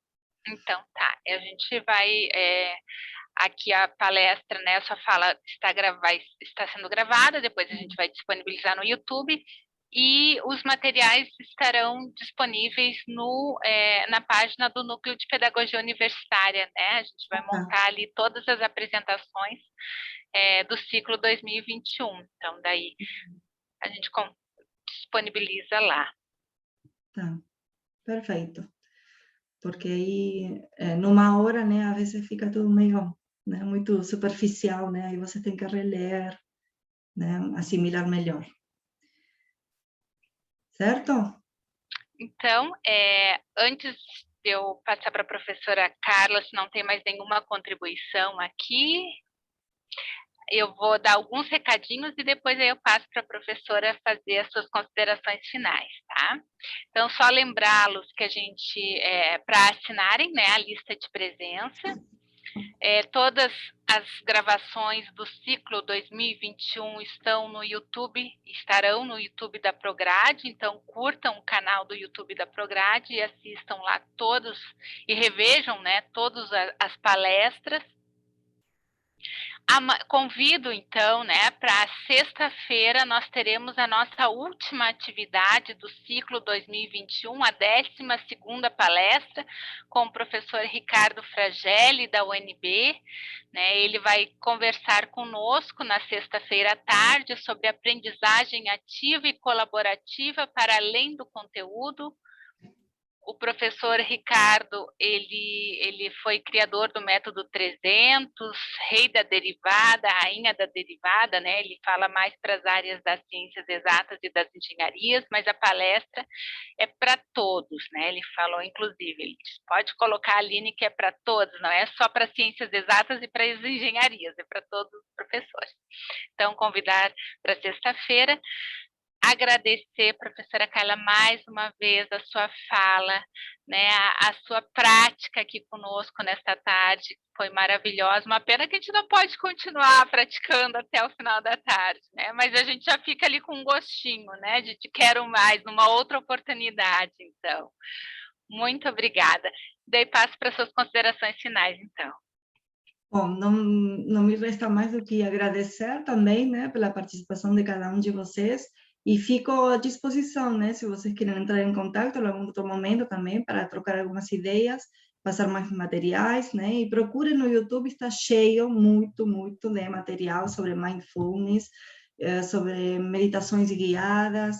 Então, tá, a gente vai... aqui a palestra, né, a sua fala está sendo gravada, depois a gente vai disponibilizar no YouTube, e os materiais estarão disponíveis na página do Núcleo de Pedagogia Universitária, né? A gente vai montar ali todas as apresentações do ciclo 2021. Então, daí a gente disponibiliza lá. Tá, perfeito. Porque aí, numa hora, né, às vezes fica tudo meio, né, muito superficial, né? Aí você tem que reler, né, assimilar melhor. Certo? Então, antes de eu passar para a professora Carla, se não tem mais nenhuma contribuição aqui, eu vou dar alguns recadinhos e depois aí eu passo para a professora fazer as suas considerações finais, tá? Então, só lembrá-los que a gente, para assinarem, né, a lista de presença, todas as gravações do ciclo 2021 estão no YouTube, estarão no YouTube da Prograde, então curtam o canal do YouTube da Prograde e assistam lá todos, e revejam, né, todas as palestras. Convido, então, né, para sexta-feira nós teremos a nossa última atividade do ciclo 2021, a 12ª palestra, com o professor Ricardo Fragelli, da UNB. Né, ele vai conversar conosco na sexta-feira à tarde sobre aprendizagem ativa e colaborativa para além do conteúdo. O professor Ricardo, ele foi criador do método 300, rei da derivada, rainha da derivada, né? Ele fala mais para as áreas das ciências exatas e das engenharias, mas a palestra é para todos, né? Ele falou, inclusive, ele pode colocar a Aline que é para todos, não é só para ciências exatas e para as engenharias, é para todos os professores. Então, convidar para sexta-feira. Agradecer, professora Carla, mais uma vez a sua fala, né, a sua prática aqui conosco nesta tarde, foi maravilhosa. Uma pena que a gente não pode continuar praticando até o final da tarde, né, mas a gente já fica ali com um gostinho, né, de quero mais, numa outra oportunidade, então. Muito obrigada. Daí passo para suas considerações finais, então. Bom, não me resta mais do que agradecer também, né, pela participação de cada um de vocês, e fico à disposição, né, se vocês querem entrar em contato em algum outro momento também, para trocar algumas ideias, passar mais materiais, né, e procurem no YouTube, está cheio, muito de material sobre mindfulness, sobre meditações guiadas.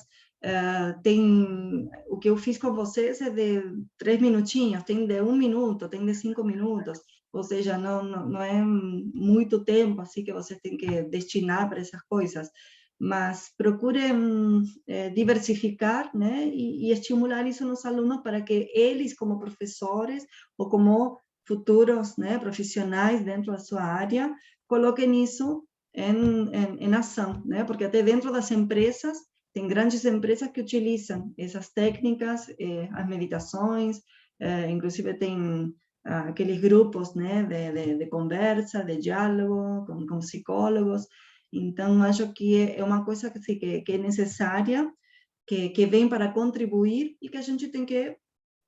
Tem o que eu fiz com vocês é de 3 minutinhos, tem de 1 minuto, tem de 5 minutos, ou seja, não é muito tempo assim que você tem que destinar para essas coisas, mas procurem diversificar, né, e estimular isso nos alunos para que eles, como professores ou como futuros, né, profissionais dentro da sua área, coloquem isso em ação, né, porque até dentro das empresas tem grandes empresas que utilizam essas técnicas, as meditações, inclusive tem aqueles grupos, né, de conversa, de diálogo com psicólogos. Então, acho que é uma coisa que é necessária, que vem para contribuir e que a gente tem que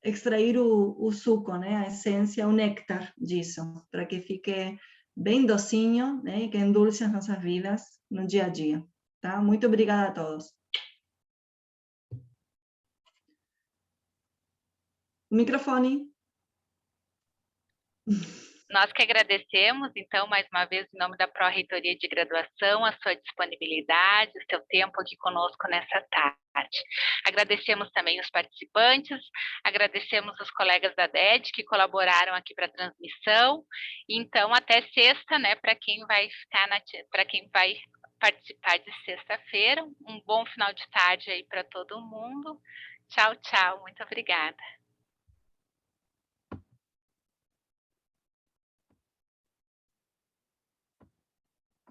extrair o suco, né, a essência, o néctar disso, para que fique bem docinho, né, e que endulce as nossas vidas no dia a dia. Tá? Muito obrigada a todos. Microfone. Nós que agradecemos, então, mais uma vez, em nome da Pró-Reitoria de Graduação, a sua disponibilidade, o seu tempo aqui conosco nessa tarde. Agradecemos também os participantes, agradecemos os colegas da DED que colaboraram aqui para a transmissão. Então, até sexta, né, para quem vai participar de sexta-feira. Um bom final de tarde aí para todo mundo. Tchau, tchau. Muito obrigada.